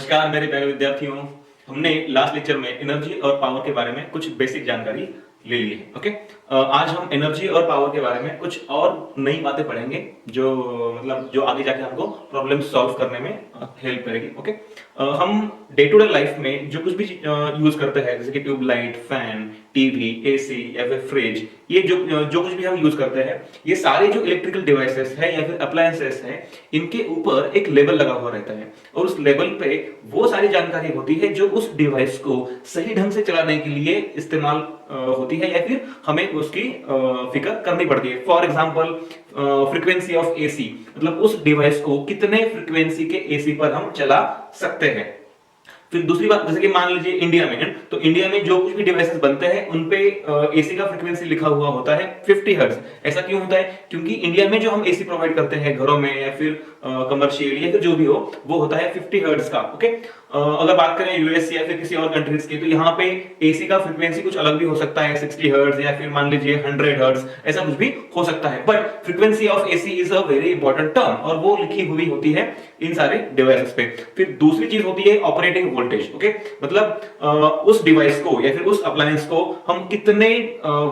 नमस्कार मेरे प्यारे विद्यार्थियों। हमने लास्ट लेक्चर में एनर्जी और पावर के बारे में कुछ बेसिक जानकारी ले ली है। ओके, आज हम एनर्जी और पावर के बारे में कुछ और नई बातें पढ़ेंगे जो जो आगे जाके हमको प्रॉब्लम सॉल्व करने में हेल्प करेगी। ओके, हम डे टू डे लाइफ में जो कुछ भी यूज करते हैं जैसे कि ट्यूबलाइट, फैन, टीवी, एसी या फिर फ्रिज, ये जो कुछ भी हम यूज करते हैं, ये सारे जो इलेक्ट्रिकल डिवाइसेस है या फिर अप्लायंसेस है, इनके ऊपर एक लेबल लगा हुआ रहता है और उस लेबल पे वो सारी जानकारी होती है जो उस डिवाइस को सही ढंग से चलाने के लिए इस्तेमाल होती है या फिर हमें उसकी फिक्र करनी पड़ती है। For example frequency of AC, मतलब उस डिवाइस को कितने फ्रीक्वेंसी के एसी पर हम चला सकते हैं। फिर दूसरी बात, जैसे कि मान लीजिए इंडिया में, तो इंडिया में जो कुछ भी डिवाइसेस बनते हैं उन पे एसी का फ्रीक्वेंसी लिखा हुआ होता है 50 हर्ट्ज। ऐसा क्यों होता है? क्योंकि इंडिया में जो हम एसी प्रोवाइड करते हैं घरों में या फिर कमर्शियल या फिर जो भी हो, वो होता है 50 हर्ट्ज का। ओके, अगर बात करें यूएस या फिर किसी और कंट्रीज की, तो यहाँ पे एसी का फ्रीक्वेंसी कुछ अलग भी हो सकता है, 60 हर्ट्ज या फिर मान लीजिए 100 हर्ट्ज, ऐसा कुछ भी हो सकता है। But frequency of AC is a very important term और वो लिखी हुई होती है इन सारे डिवाइसेस पे। फिर दूसरी चीज होती है ऑपरेटिंग वोल्टेज। ओके, मतलब उस डिवाइस को या फिर उस अप्लायंस को हम कितने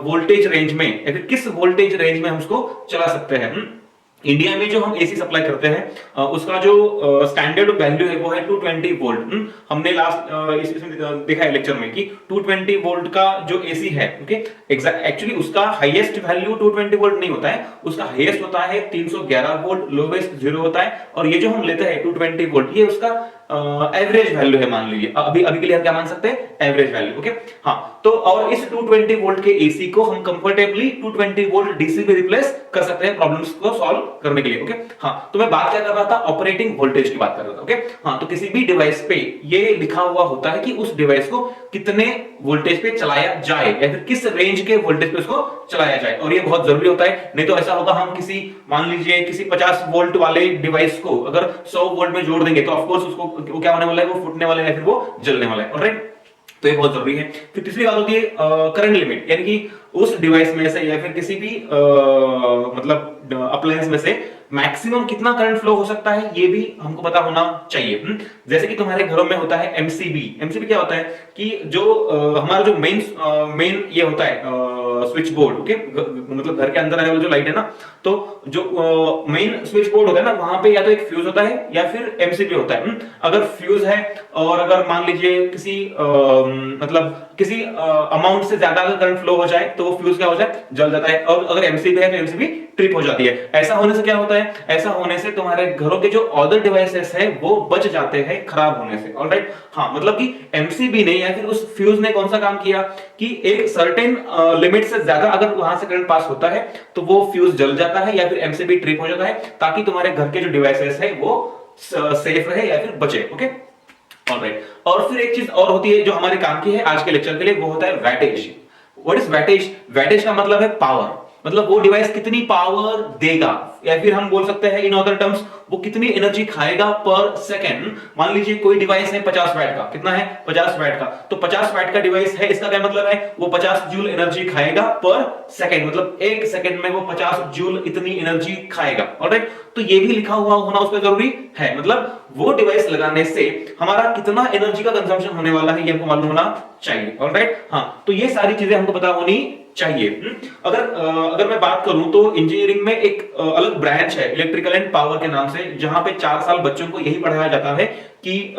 वोल्टेज रेंज में या फिर किस वोल्टेज रेंज में हम उसको चला सकते हैं। इंडिया में जो हम एसी सप्लाई करते हैं उसका जो स्टैंडर्ड वैल्यू है वो है 220 वोल्ट। हमने लास्ट इसमें देखा है लेक्चर में कि 220 वोल्ट का जो एसी है, ओके, एक्चुअली उसका हाईएस्ट वैल्यू 220 वोल्ट नहीं होता है, उसका हाईएस्ट होता है 311 वोल्ट, लोवेस्ट 0 होता है। और ये जो हम लेते हैं 220 वोल्ट, ये उसका एवरेज वैल्यू है। मान लीजिए अभी अभी के लिए हम क्या मान सकते हैं? Average value. ओके, हाँ, तो और इस 220 वोल्ट के एसी को हम कंफर्टेबली 220 वोल्ट डीसी में रिप्लेस कर सकते हैं प्रॉब्लम्स को सॉल्व करने के लिए। ओके, हाँ, तो मैं बात क्या कर रहा था? ऑपरेटिंग वोल्टेज की बात कर रहा था। ओके, हाँ, तो किसी भी डिवाइस पे ये लिखा हुआ होता है कि उस डिवाइस को कितने वोल्टेज पे चलाया जाए या फिर किस रेंज के वोल्टेज पे उसको चलाया जाए। और ये बहुत जरूरी होता है, नहीं तो ऐसा होगा हम किसी मान लीजिए किसी 50 वोल्ट वाले डिवाइस को अगर 100 वोल्ट में जोड़ देंगे तो ऑफकोर्स उसको वो क्या होने वाला है? वो फूटने वाला है या फिर वो जलने वाला है। ऑलराइट, तो ये बहुत जरूरी है। फिर तीसरी बात होती है करंट लिमिट, यानी कि उस डिवाइस में से या फिर किसी भी अप्लायंस में से मैक्सिमम कितना करंट फ्लो हो सकता है, ये भी हमको पता होना चाहिए। जैसे कि तुम्हारे घरों में होता है एमसीबी। एमसीबी क्या होता है कि जो हमारा जो मेन ये होता है स्विच बोर्ड। ओके, मतलब घर के अंदर जो लाइट है ना, तो जो मेन स्विच बोर्ड होता है ना, वहां पे या तो एक फ्यूज होता है या फिर एमसीबी होता है। अगर फ्यूज है और अगर मान लीजिए किसी अमाउंट से ज्यादा अगर करंट फ्लो हो जाए तो वो फ्यूज क्या हो जाए? जल जाता है। और अगर एमसीबी है तो एमसीबी ट्रिप हो जाती है। ऐसा होने से क्या होता है? ऐसा होने से तुम्हारे घरों के जो अदर डिवाइसेस है वो बच जाते हैं खराब होने से। ऑलराइट, हाँ, मतलब कि एमसीबी ने या फिर उस फ्यूज ने कौन सा काम किया कि एक सर्टेन लिमिट से ज्यादा अगर वहां से करंट पास होता है तो वो फ्यूज जल जाता है या फिर एमसीबी ट्रिप हो जाता है, ताकि तुम्हारे घर के जो डिवाइसेस है वो सेफ रहे या फिर बचे। ओके, ऑलराइट, और फिर एक चीज और होती है जो हमारे काम की है आज के लेक्चर के लिए, वो होता है weightage. What is weightage? Weightage का मतलब है पावर, मतलब वो डिवाइस कितनी पावर देगा या फिर हम बोल सकते हैं इन अदर टर्म्स वो कितनी एनर्जी खाएगा पर सेकंड। मान लीजिए कोई डिवाइस है 50 वैट का, कितना है? 50 वैट का, तो 50 वैट का डिवाइस है, इसका क्या मतलब है? वो 50 जूल एनर्जी खाएगा पर सेकंड, मतलब एक सेकंड में वो 50 जूल इतनी एनर्जी खाएगा। ऑलराइट, तो ये भी लिखा हुआ होना उस पर जरूरी है, मतलब वो डिवाइस लगाने से हमारा कितना एनर्जी का कंजम्पशन होने वाला है ये हमको मालूम होना चाहिए। ऑलराइट, हाँ, तो ये सारी चीजें हमको पता होनी चाहिए। अगर मैं बात करूं तो इंजीनियरिंग में एक अलग ब्रांच है इलेक्ट्रिकल एंड पावर के नाम से, जहां पे 4 साल बच्चों को यही पढ़ाया जाता है कि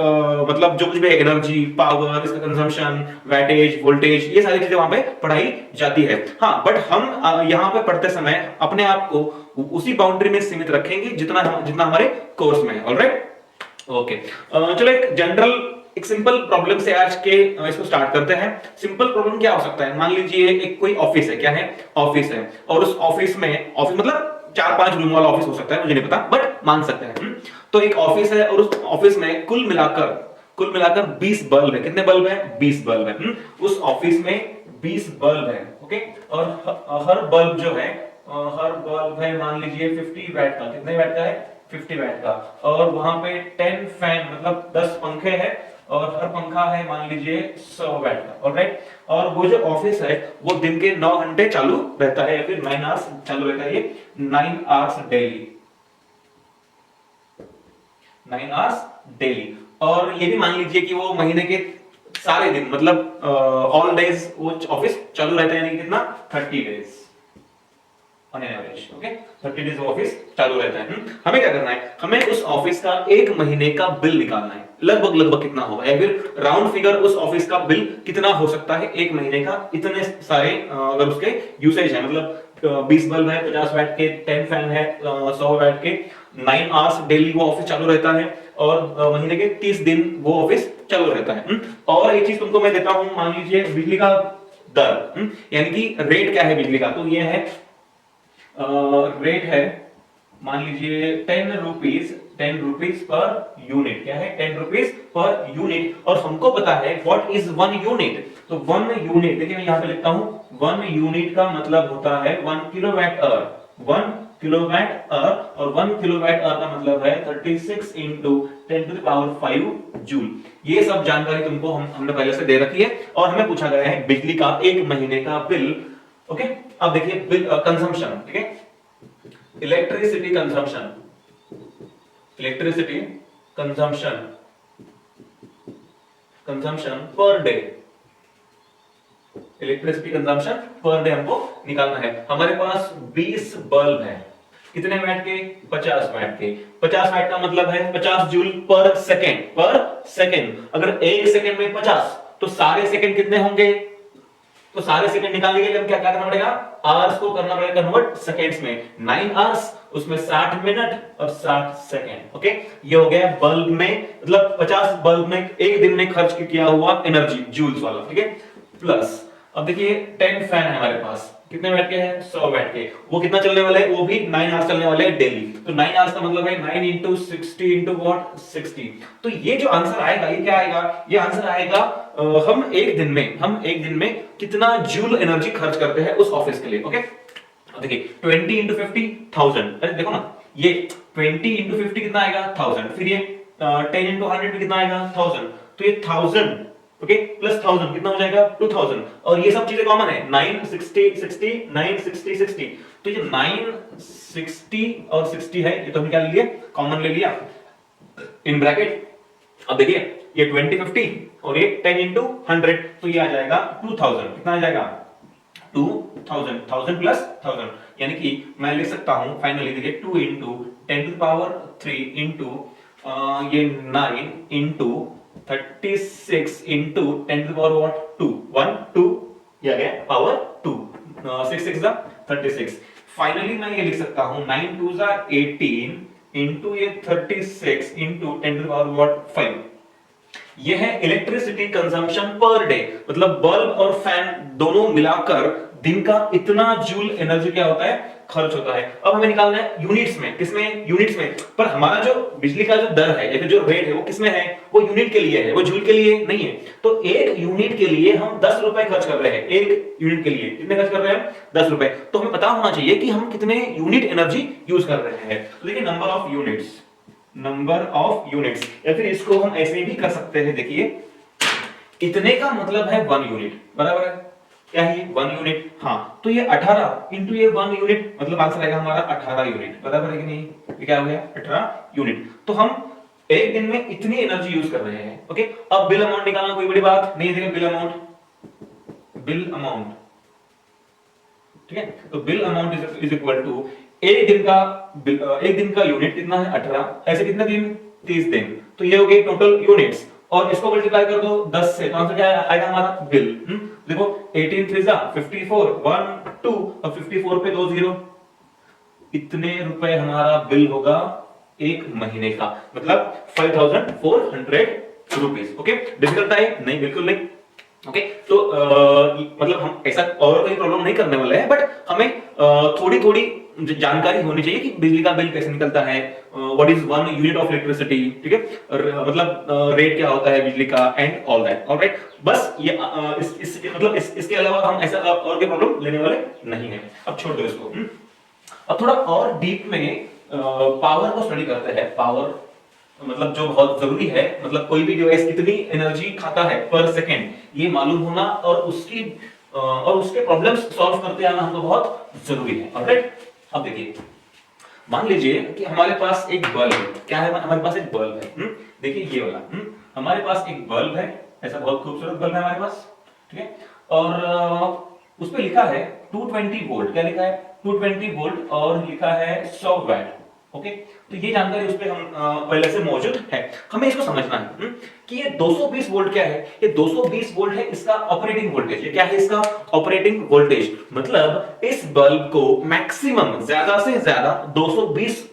मतलब जो कुछ भी एनर्जी, पावर, इसका कंजम्पशन, वैटेज, वोल्टेज, ये सारी चीजें वहां पे पढ़ाई जाती है। हाँ, बट हम यहाँ पे पढ़ते समय अपने आप को उसी बाउंड्री में सीमित रखेंगे जितना हमारे कोर्स में है। ऑलराइट, ओके, चलो एक सिंपल प्रॉब्लम से आज के इसको स्टार्ट करते हैं। सिंपल प्रॉब्लम क्या हो सकता है? मान लीजिए एक कोई ऑफिस है, क्या है? ऑफिस है, और उस ऑफिस मतलब 4-5 रूम वाला ऑफिस हो सकता है, मुझे नहीं पता, बट मान सकते हैं। तो एक ऑफिस है और उस ऑफिस में कुल मिलाकर 20 बल्ब है। कितने बल्ब है? 20 बल्ब है। उस ऑफिस में 20 बल्ब है। ओके, और हर बल्ब जो है मान लीजिए 50 वैट का। कितने वैट का है? 50 वैट का। और वहां पे 10 फैन मतलब 10 पंखे हैं और हर पंखा है मान लीजिए 100 वैट का। ऑलराइट, और वो जो ऑफिस है वो दिन के 9 घंटे चालू रहता है या फिर 9 आवर्स चालू रहता है। ये 9 आवर्स डेली, 9 आवर्स डेली। और ये भी मान लीजिए कि वो महीने के सारे दिन मतलब ऑल डेज वो ऑफिस चालू रहता है, यानी कि कितना 30 days on average. Okay, 30 days office चालू रहता है। हमें क्या करना है, हमें उस ऑफिस का एक महीने का बिल निकालना है, लगभग लगभग कितना होगा, या फिर राउंड फिगर उस ऑफिस का बिल कितना हो सकता है एक महीने का। इतने सारे अगर उसके यूसेज है, मतलब 20 बल्ब है, 50 वाट के, 10 फैन है, 100 वाट के, 9 आवर्स डेली वो ऑफिस चालू रहता है, और महीने के 30 दिन वो ऑफिस चालू रहता है। और एक चीज तुमको मैं देता हूं, मान लीजिए बिजली का दर, यानी कि रेट क्या है बिजली का, तो ये है रेट है, मान लीजिए 10 रुपीज पर यूनिट। क्या है, 10 रुपीज पर यूनिट। और हमको पता है व्हाट इज 1 यूनिट। तो 1 यूनिट, देखिए मैं यहां पे लिखता हूं, 1 यूनिट का मतलब होता है 1 किलोवाट आवर। 1 किलोवाट आवर, और 1 किलोवाट आवर का मतलब है 36 into 10 to the power 5 joule. ये सब जानकारी तुमको हमने पहले से दे रखी है, और हमें पूछा गया है बिजली का एक महीने का बिल। ओके, अब देखिए बिल कंजम्पशन, ठीक है, electricity consumption, electricity consumption, consumption per day, electricity consumption per day हमको निकालना है। हमारे पास 20 बल्ब है, कितने वाट के, 50 वाट के। 50 वाट का मतलब है 50 जूल पर सेकेंड, पर सेकेंड। अगर एक सेकेंड में 50, तो सारे सेकेंड कितने होंगे, तो सारे सेकंड निकालने के लिए हम क्या करना पड़ेगा, आवर्स को करना पड़ेगा कन्वर्ट सेकंड्स में। 9 आवर्स, उसमें 60 मिनट और 60 सेकंड। ओके, ये हो गया बल्ब में, मतलब 50 बल्ब में एक दिन में खर्च किया हुआ एनर्जी, जूल्स वाला। ठीक है, प्लस अब देखिए 10 फैन है हमारे पास, कितने वाट के हैं, 100 वाट के। वो कितना चलने वाले हैं, वो भी 9 आवर्स चलने वाले हैं डेली। तो 9 आवर्स का मतलब है 9 इंटू 60 इंटू व्हाट, 60। तो ये जो आंसर आएगा, ये क्या आएगा, ये आंसर आएगा हम एक दिन में कितना जूल एनर्जी खर्च करते हैं उस ऑफिस के लिए। ओके, अब देखिए 20 इंटू 50 1000। अरे देखो ना, ये 20 इंटू 50 कितना आएगा, 1000। फिर ये 10 इंटू 100 कितना आएगा, 1000। तो ये 1000, ओके, प्लस 1000 कितना हो जाएगा, 2000। और ये सब चीजें कॉमन है, 9 60 60 9 60 60। तो ये 9 60 और 60 है, ये तो हमने क्या ले लिया, कॉमन ले लिया इन ब्रैकेट। अब देखिए ये 20 50 और ये 10 इंटू 100, तो ये आ जाएगा 2000। कितना आ जाएगा, 2000, 1000 प्लस 1000, यानी कि मैं लिख सकता हूं फाइनली, देखिए 2 इंटू 10 टू पावर 3 इंटू ये 9 into 36 into 10 to power what 2, 1 2, ये आ गया पावर 2, 6 6 जा 36। फाइनली मैं ये लिख सकता हूं 9 2 जा 18 इंटू ये 36 इंटू 10 टू पावर व्हाट 5। ये है इलेक्ट्रिसिटी कंजम्पशन पर डे, मतलब बल्ब और फैन दोनों मिलाकर दिन का इतना जूल एनर्जी क्या होता है, खर्च होता है। अब हमें निकालना है यूनिट्स में, किसमें, यूनिट्स में। पर हमारा जो बिजली का जो दर है या फिर जो रेट है वो किसमें है, वो यूनिट के लिए है, वो जूल के लिए नहीं है। तो एक यूनिट के लिए हम 10 रुपए खर्च कर रहे हैं, एक यूनिट के लिए कितने खर्च कर रहे हैं, 10 रुपए। तो हमें पता होना चाहिए कि हम कितने यूनिट एनर्जी यूज कर रहे हैं। तो देखिए number of units, number of units, या फिर इसको हम ऐसे भी कर सकते हैं, देखिए इतने का मतलब है 1 यूनिट, बराबर है, क्या है 1 यूनिट। हाँ, तो ये 18 इंटू ये 1 यूनिट, मतलब आंसर आएगा हमारा 18 यूनिट, बराबर है कि नहीं, ये क्या हो गया 18 यूनिट। तो हम एक दिन में इतनी एनर्जी यूज कर रहे हैं। ओके, अब बिल अमाउंट निकालना कोई बड़ी बात नहीं है। बिल अमाउंट, बिल अमाउंट, ठीक है, तो bill amount is equal to एक दिन का यूनिट कितना है 18, ऐसे कितने दिन, 30 दिन। तो ये हो गए टोटल यूनिट्स, और इसको मल्टीप्लाई कर दो 10 से, तो आंसर क्या आएगा हमारा बिल। देखो 18 3 जा 54, 1 2 और 54 पे 2 0, इतने रुपए हमारा बिल होगा एक महीने का, मतलब 5400 रुपीस। ओके, डिफिकल्ट है नहीं, बिल्कुल नहीं। ओके, तो मतलब हम ऐसा और कोई प्रॉब्लम नहीं करने वाले हैं, बट हमें थोड़ी थोड़ी जानकारी होनी चाहिए कि बिजली का बिल कैसे निकलता है, what is 1 unit of electricity, ठीक है, मतलब रेट क्या होता है बिजली का, एंड ऑल दैट। ऑलराइट, बस ये मतलब इसके अलावा हम ऐसा और कोई प्रॉब्लम लेने वाले नहीं है। अब छोड़ दो इसको। अब थोड़ा और डीप में पावर को स्टडी करते हैं। पावर मतलब जो बहुत जरूरी है, मतलब कोई भी डिवाइस कितनी एनर्जी खाता है पर सेकेंड, ये मालूम होना और उसके प्रॉब्लम्स सॉल्व करते आना हमको बहुत जरूरी है। ऑलराइट, अब देखिए मान लीजिए कि हमारे पास एक बल्ब है, क्या है, हमारे पास एक बल्ब है। देखिए ये वाला हमारे पास एक बल्ब है, ऐसा बहुत खूबसूरत बल्ब है हमारे पास, ठीक है। और उस पे लिखा है 220 वोल्ट, क्या लिखा है 220 वोल्ट और लिखा है 100 वैट। ओके, तो ये जानकारी उस पे हम पहले से मौजूद है। हमें इसको समझना है कि ये 220 वोल्ट क्या है। ये 220 वोल्ट है इसका ऑपरेटिंग वोल्टेज। ये क्या है इसका ऑपरेटिंग वोल्टेज, मतलब इस बल्ब को मैक्सिमम ज्यादा से ज्यादा 220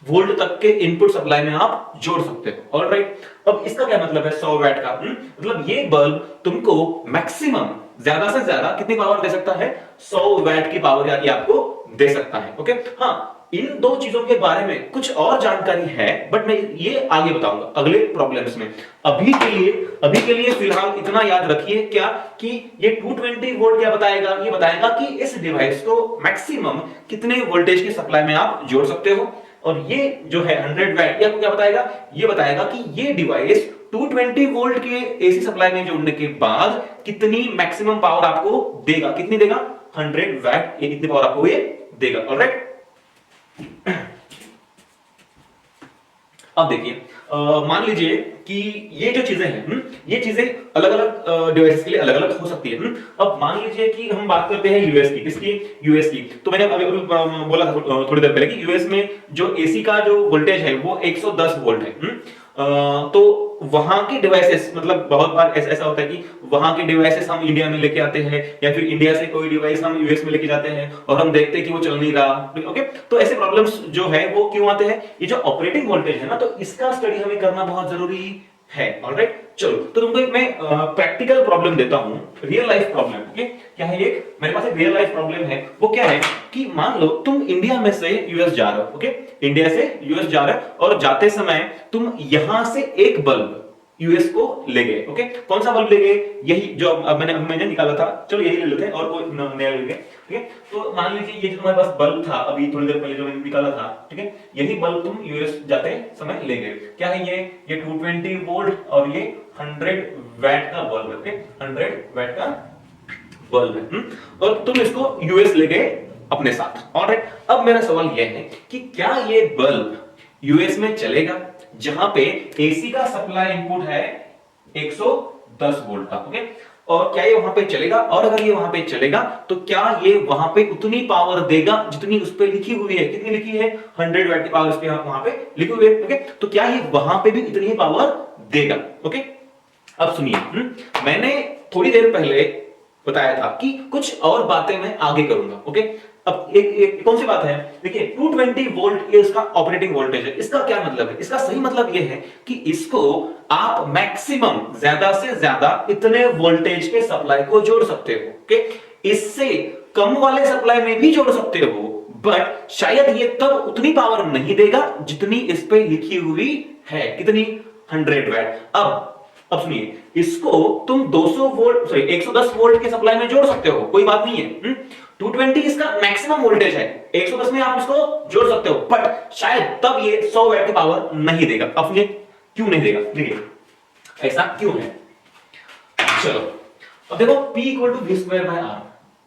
वोल्ट तक के इनपुट सप्लाई में आप जोड़ सकते हो। ऑलराइट, अब इसका क्या मतलब है 100 वैट का, मतलब ये बल्ब तुमको मैक्सिमम ज्यादा से ज्यादा कितनी पावर दे सकता है, 100 वैट की पावर ये आपको दे सकता है। ओके, हाँ, इन दो चीजों के बारे में कुछ और जानकारी है, बट मैं ये आगे बताऊंगा अगले प्रॉब्लम्स में। अभी के लिए फिलहाल इतना याद रखिए क्या, कि ये 220 वोल्ट क्या बताएगा, ये बताएगा कि इस डिवाइस को मैक्सिमम कितने वोल्टेज की सप्लाई में आप जोड़ सकते हो। और ये जो है 100 वैट, ये आपको क्या बताएगा, ये बताएगा कि ये डिवाइस 220 वोल्ट के एसी सप्लाई में जोड़ने के बाद कितनी मैक्सिमम पावर आपको देगा, कितनी देगा 100 वैट, ये कितनी पावर आपको ये देगा। ऑलराइट, अब देखिए मान लीजिए कि ये जो चीजें हैं ये चीजें अलग अलग डिवाइसेस के लिए अलग अलग हो सकती है। अब मान लीजिए कि हम बात करते हैं यूएस की, किसकी, यूएस की। तो मैंने अभी बोला था थोड़ी देर पहले कि यूएस में जो एसी का जो वोल्टेज है वो 110 वोल्ट है। तो वहां के डिवाइसेस, मतलब बहुत बार ऐसा होता है कि वहां के डिवाइसेस हम इंडिया में लेके आते हैं, या फिर इंडिया से कोई डिवाइस हम यूएस में लेके जाते हैं और हम देखते हैं कि वो चल नहीं रहा। ओके, तो ऐसे प्रॉब्लम्स जो है वो क्यों आते हैं, ये जो ऑपरेटिंग वोल्टेज है ना, तो इसका स्टडी हमें करना बहुत जरूरी है। ऑलराइट, चलो तो तुमको एक मैं प्रैक्टिकल प्रॉब्लम देता हूं, रियल लाइफ प्रॉब्लम। ओके, क्या है, एक मेरे पास एक रियल लाइफ प्रॉब्लम है। वो क्या है कि मान लो तुम इंडिया में से यूएस जा रहे हो। ओके, इंडिया से यूएस जा रहे हो और जाते समय तुम यहां से एक बल्ब यूएस को ले गए। ओके, कौन सा बल्ब ले गए, यही जो अब मैंने निकाला था, चलो यही ले लेते हैं और कोई नया ले लेंगे। ठीक है, तो मान लीजिए ये जो तुम्हारे पास बल्ब था अभी थोड़ी देर पहले जो मैंने निकाला था, ठीक है, यही बल्ब तुम यूएस जाते समय ले गए। क्या है ये 220 वोल्ट और ये 100 वैट का बल्ब है। ओके, 100 वैट का बल्ब है और तुम इसको यूएस ले गए अपने साथ। ऑलराइट, अब मेरा सवाल यह है कि क्या ये बल्ब यूएस में चलेगा जहां पे एसी का सप्लाई इनपुट है 110 वोल्ट का। ओके, और क्या ये वहां पे चलेगा, और अगर ये वहां पे चलेगा तो क्या ये वहां पे उतनी पावर देगा जितनी उस पे लिखी हुई है, कितनी लिखी है 100 वैट की पावर उस पे वहां पे लिखी हुई है। ओके, तो क्या ये वहां पे भी इतनी ही पावर देगा। ओके, अब सुनिए, मैंने थोड़ी देर पहले बताया था कि कुछ और बातें मैं आगे करूंगा। ओके, अब एक कौन सी बात है, देखिए 220 वोल्ट ये इसका ऑपरेटिंग वोल्टेज है। इसका क्या मतलब है, इसका सही मतलब ये है कि इसको आप मैक्सिमम ज्यादा से ज्यादा इतने वोल्टेज के सप्लाई को जोड़ सकते हो। ओके, इससे कम वाले सप्लाई में भी जोड़ सकते हो, बट शायद ये तब उतनी पावर नहीं देगा जितनी इस पे लिखी हुई है, कितनी 100 वैट। अब सुनिए, इसको तुम 200 वोल्ट सॉरी 110 वोल्ट के सप्लाई में जोड़ सकते हो, कोई बात नहीं है। 220 इसका मैक्सिमम वोल्टेज है, 110 में आप इसको जोड़ सकते हो, बट शायद तब ये 100 वैट की पावर नहीं देगा। अब सुनिए क्यों नहीं देगा, देखिए ऐसा क्यों है। चलो अब देखो, P equal to V square by R,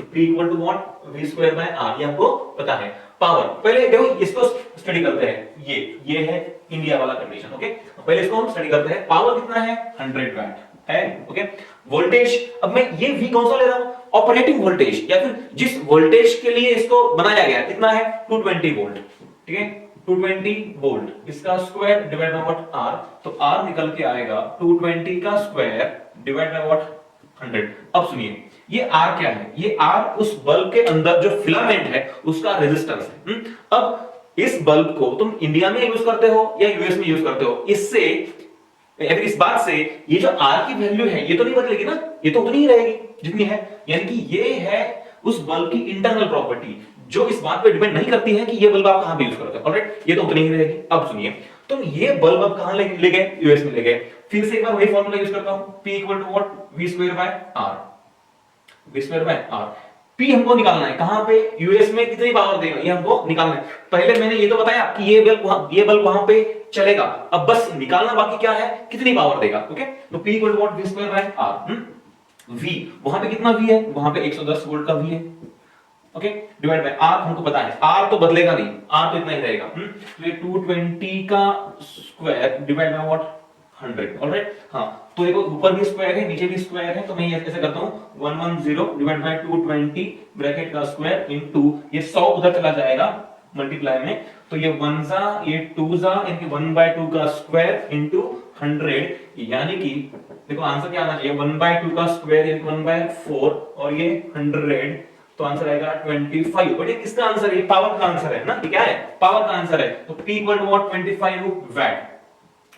P equal to what, V square by R, ये आपको पता है। पावर, पहले देखो इसको स्टडी करते हैं, ये है इंडिया वाला कंडीशन। ओके, पहले इसको हम स्टडी करते हैं। पावर कितना है 100 वैट है। ओके, वोल्टेज, अब मैं ये V कौन सा ले रहा हूं, ऑपरेटिंग वोल्टेज, या फिर जिस वोल्टेज के लिए इसको बनाया गया कितना है 220 वोल्ट। ठीक है, 220 वोल्ट, इसका square divide by what R, तो आर निकल के आएगा 220 का स्क्वायर डिवाइड बाय व्हाट 100। अब सुनिए, ये आर क्या है, ये आर उस बल्ब के अंदर जो फिलामेंट है उसका रेजिस्टेंस है। अब इस बल्ब को तुम इंडिया में यूज करते हो या यूएस में यूज करते हो, इससे इस बात से ये जो आर की वैल्यू है ये तो नहीं बदलेगी ना, ये तो उतनी ही रहेगी जितनी है। यानी कि ये है उस बल्ब की इंटरनल प्रॉपर्टी जो इस बात पे डिपेंड नहीं करती है कि ये बल्ब आप कहां पे यूज करते हो। ऑलराइट, ये तो उतनी ही रहेगी। अब सुनिए, तुम ये बल्ब अब कहां ले गए, यूएस में ले गए। फिर से एक बार वही फॉर्मूला यूज करता हूं, P equal to what, V square by R, V square by R. P हमको निकालना है कहां पे, यूएस में कितनी पावर देगा ये हमको निकालना है। पहले मैंने ये तो बताया कि ये बल्ब वहां पे चलेगा, अब बस निकालना बाकी क्या है, कितनी पावर देगा। ओके, तो P equal to what, V square by R. V वहां पे कितना V है, वहां पे 110 वोल्ट का V है। ओके, डिवाइड बाय आर हमको पता है, आर तो बदलेगा नहीं, आर तो इतना ही रहेगा। तो ये 220 का square divide by what 100। Alright, हाँ, तो देखो ऊपर भी स्क्वायर है नीचे भी स्क्वायर है, तो मैं ये ऐसे करता हूँ 110 डिवाइड बाय 220 ब्रैकेट का स्क्वायर इनटू ये 100 उधर चला जाएगा मल्टीप्लाई में, तो ये 1 जा ये 2 जा यानी 1/2 का स्क्वायर इनटू 100, यानी कि देखो आंसर क्या आना चाहिए 1/2 का स्क्वायर यानी 1/4 और ये 100, तो आंसर आएगा 25। बट ये किसका आंसर है? ये पावर का आंसर है ना, ये क्या है? पावर का आंसर है। तो P equal to what 25 watt,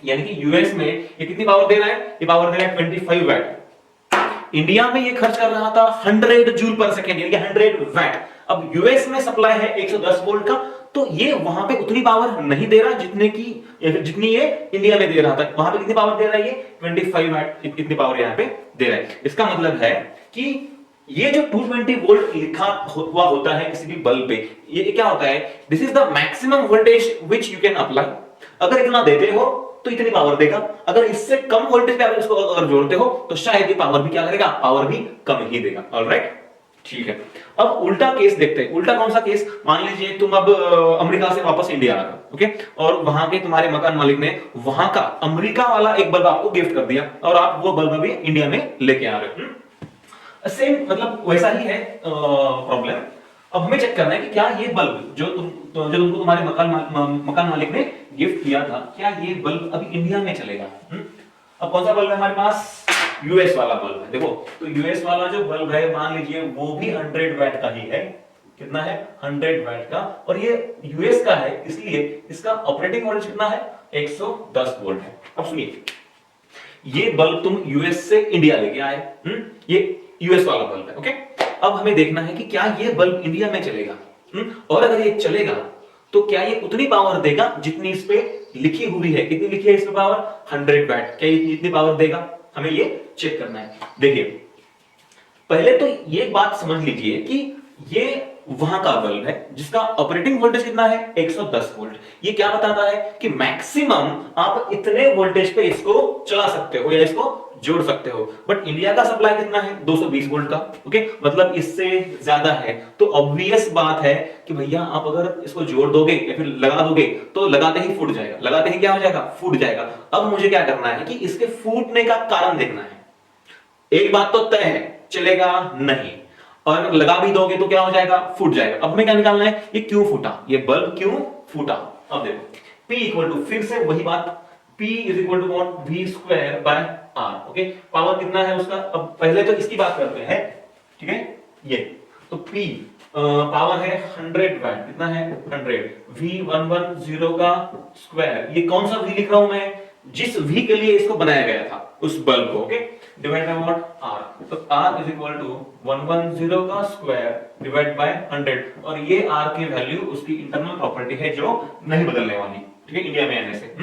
यानी कि यूएस में ये कितनी पावर दे रहा है? ये पावर दे रहा है 25 वैट। इंडिया में ये खर्च कर रहा था 100 जूल पर सेकेंड यानी कि 100 वैट। अब यूएस में सप्लाई है 110 वोल्ट का, तो ये वहां पे उतनी पावर नहीं दे रहा जितनी ये इंडिया में दे रहा था। वहां पे कितनी पावर दे रहा है? ये 25 वैट इतनी पावर यहाँ पे दे रहा है। इसका मतलब है कि ये जो 220 वोल्ट लिखा हुआ होता है किसी भी बल्ब पे, ये क्या होता है? This is the maximum voltage which you can apply. अगर इतना देते हो तो इतनी पावर देगा, अगर इससे कम वोल्टेज पे आप इसको अगर जोड़ते हो तो शायद ये पावर भी क्या करेगा? पावर भी कम ही देगा। ऑलराइट, ठीक है। अब उल्टा केस देखते हैं। उल्टा कौन सा केस? मान लीजिए तुम अब अमेरिका से वापस इंडिया आ गए, ओके, और वहां के तुम्हारे मकान मालिक ने वहां का अमेरिका वाला एक बल्ब आपको गिफ्ट कर दिया और आप वो बल्ब अभी इंडिया में लेके आ रहे हो। सेम मतलब वैसा ही है प्रॉब्लम। अब हमें चेक करना है कि क्या ये बल्ब जो तुमको तुम्हारे मकान मालिक ने गिफ्ट किया था, क्या ये बल्ब अभी इंडिया में चलेगा? अब कौन सा बल्ब है हमारे पास? यूएस वाला बल्ब है। देखो, तो यूएस वाला जो बल्ब है मान लीजिए वो भी 100 वैट का ही है। कितना है? 100 वैट का, और ये यूएस का है इसलिए इसका ऑपरेटिंग वोल्टेज कितना है? 110 वोल्ट है। अब सुनिए, ये बल्ब तुम यूएस से इंडिया लेके आए, ये यूएस वाला बल्ब है, ओके। अब हमें देखना है कि क्या ये बल्ब इंडिया में चलेगा, और अगर ये चलेगा तो क्या ये उतनी पावर देगा जितनी इस पे लिखी हुई है? कितनी लिखी है इस पे पावर? 100 वैट। क्या ये इतनी पावर देगा? हमें ये चेक करना है। देखिए, पहले तो ये बात समझ लीजिए कि ये वहां का बल्ब है जिसका ऑपरेटिंग वोल्टेज कितना है? 110 वोल्ट। ये क्या बताता है कि मैक्सिमम आप इतने वोल्टेज पे इसको चला सकते हो या इसको जोड़ सकते हो। बट इंडिया का सप्लाई कितना है? 220 वोल्ट का, ओके, मतलब इससे ज्यादा है। तो ऑब्वियस बात है कि भैया आप अगर इसको जोड़ दोगे या फिर लगा दोगे तो लगाते ही फूट जाएगा। लगाते ही क्या हो जाएगा? फूट जाएगा। अब मुझे क्या करना है कि इसके फूटने का कारण देखना है। एक बात तो तय है, चलेगा नहीं, और अगर लगा भी दोगे तो क्या हो जाएगा? फूट जाएगा। अब हमें क्या निकालना है? ये क्यों फूटा, ये बल्ब क्यों फूटा। अब देखो, P इक्वल टू, फिर से वही बात, P is equal to what? V square by R, okay. Power कितना है उसका? अब पहले तो इसकी बात करते हैं, ठीक है, ये तो P पावर है 100 वैट। कितना है? 100। V110 का स्क्वायर, ये कौन सा V लिख रहा हूं मैं? जिस V के लिए इसको बनाया गया था उस बल्ब को, okay, divide by what? R। तो R इज इक्वल टू 110 का स्क्वायर डिवाइड बाय 100, और ये R की वैल्यू उसकी इंटरनल प्रॉपर्टी है जो नहीं बदलने वाली, ठीक है, इंडिया में आने से।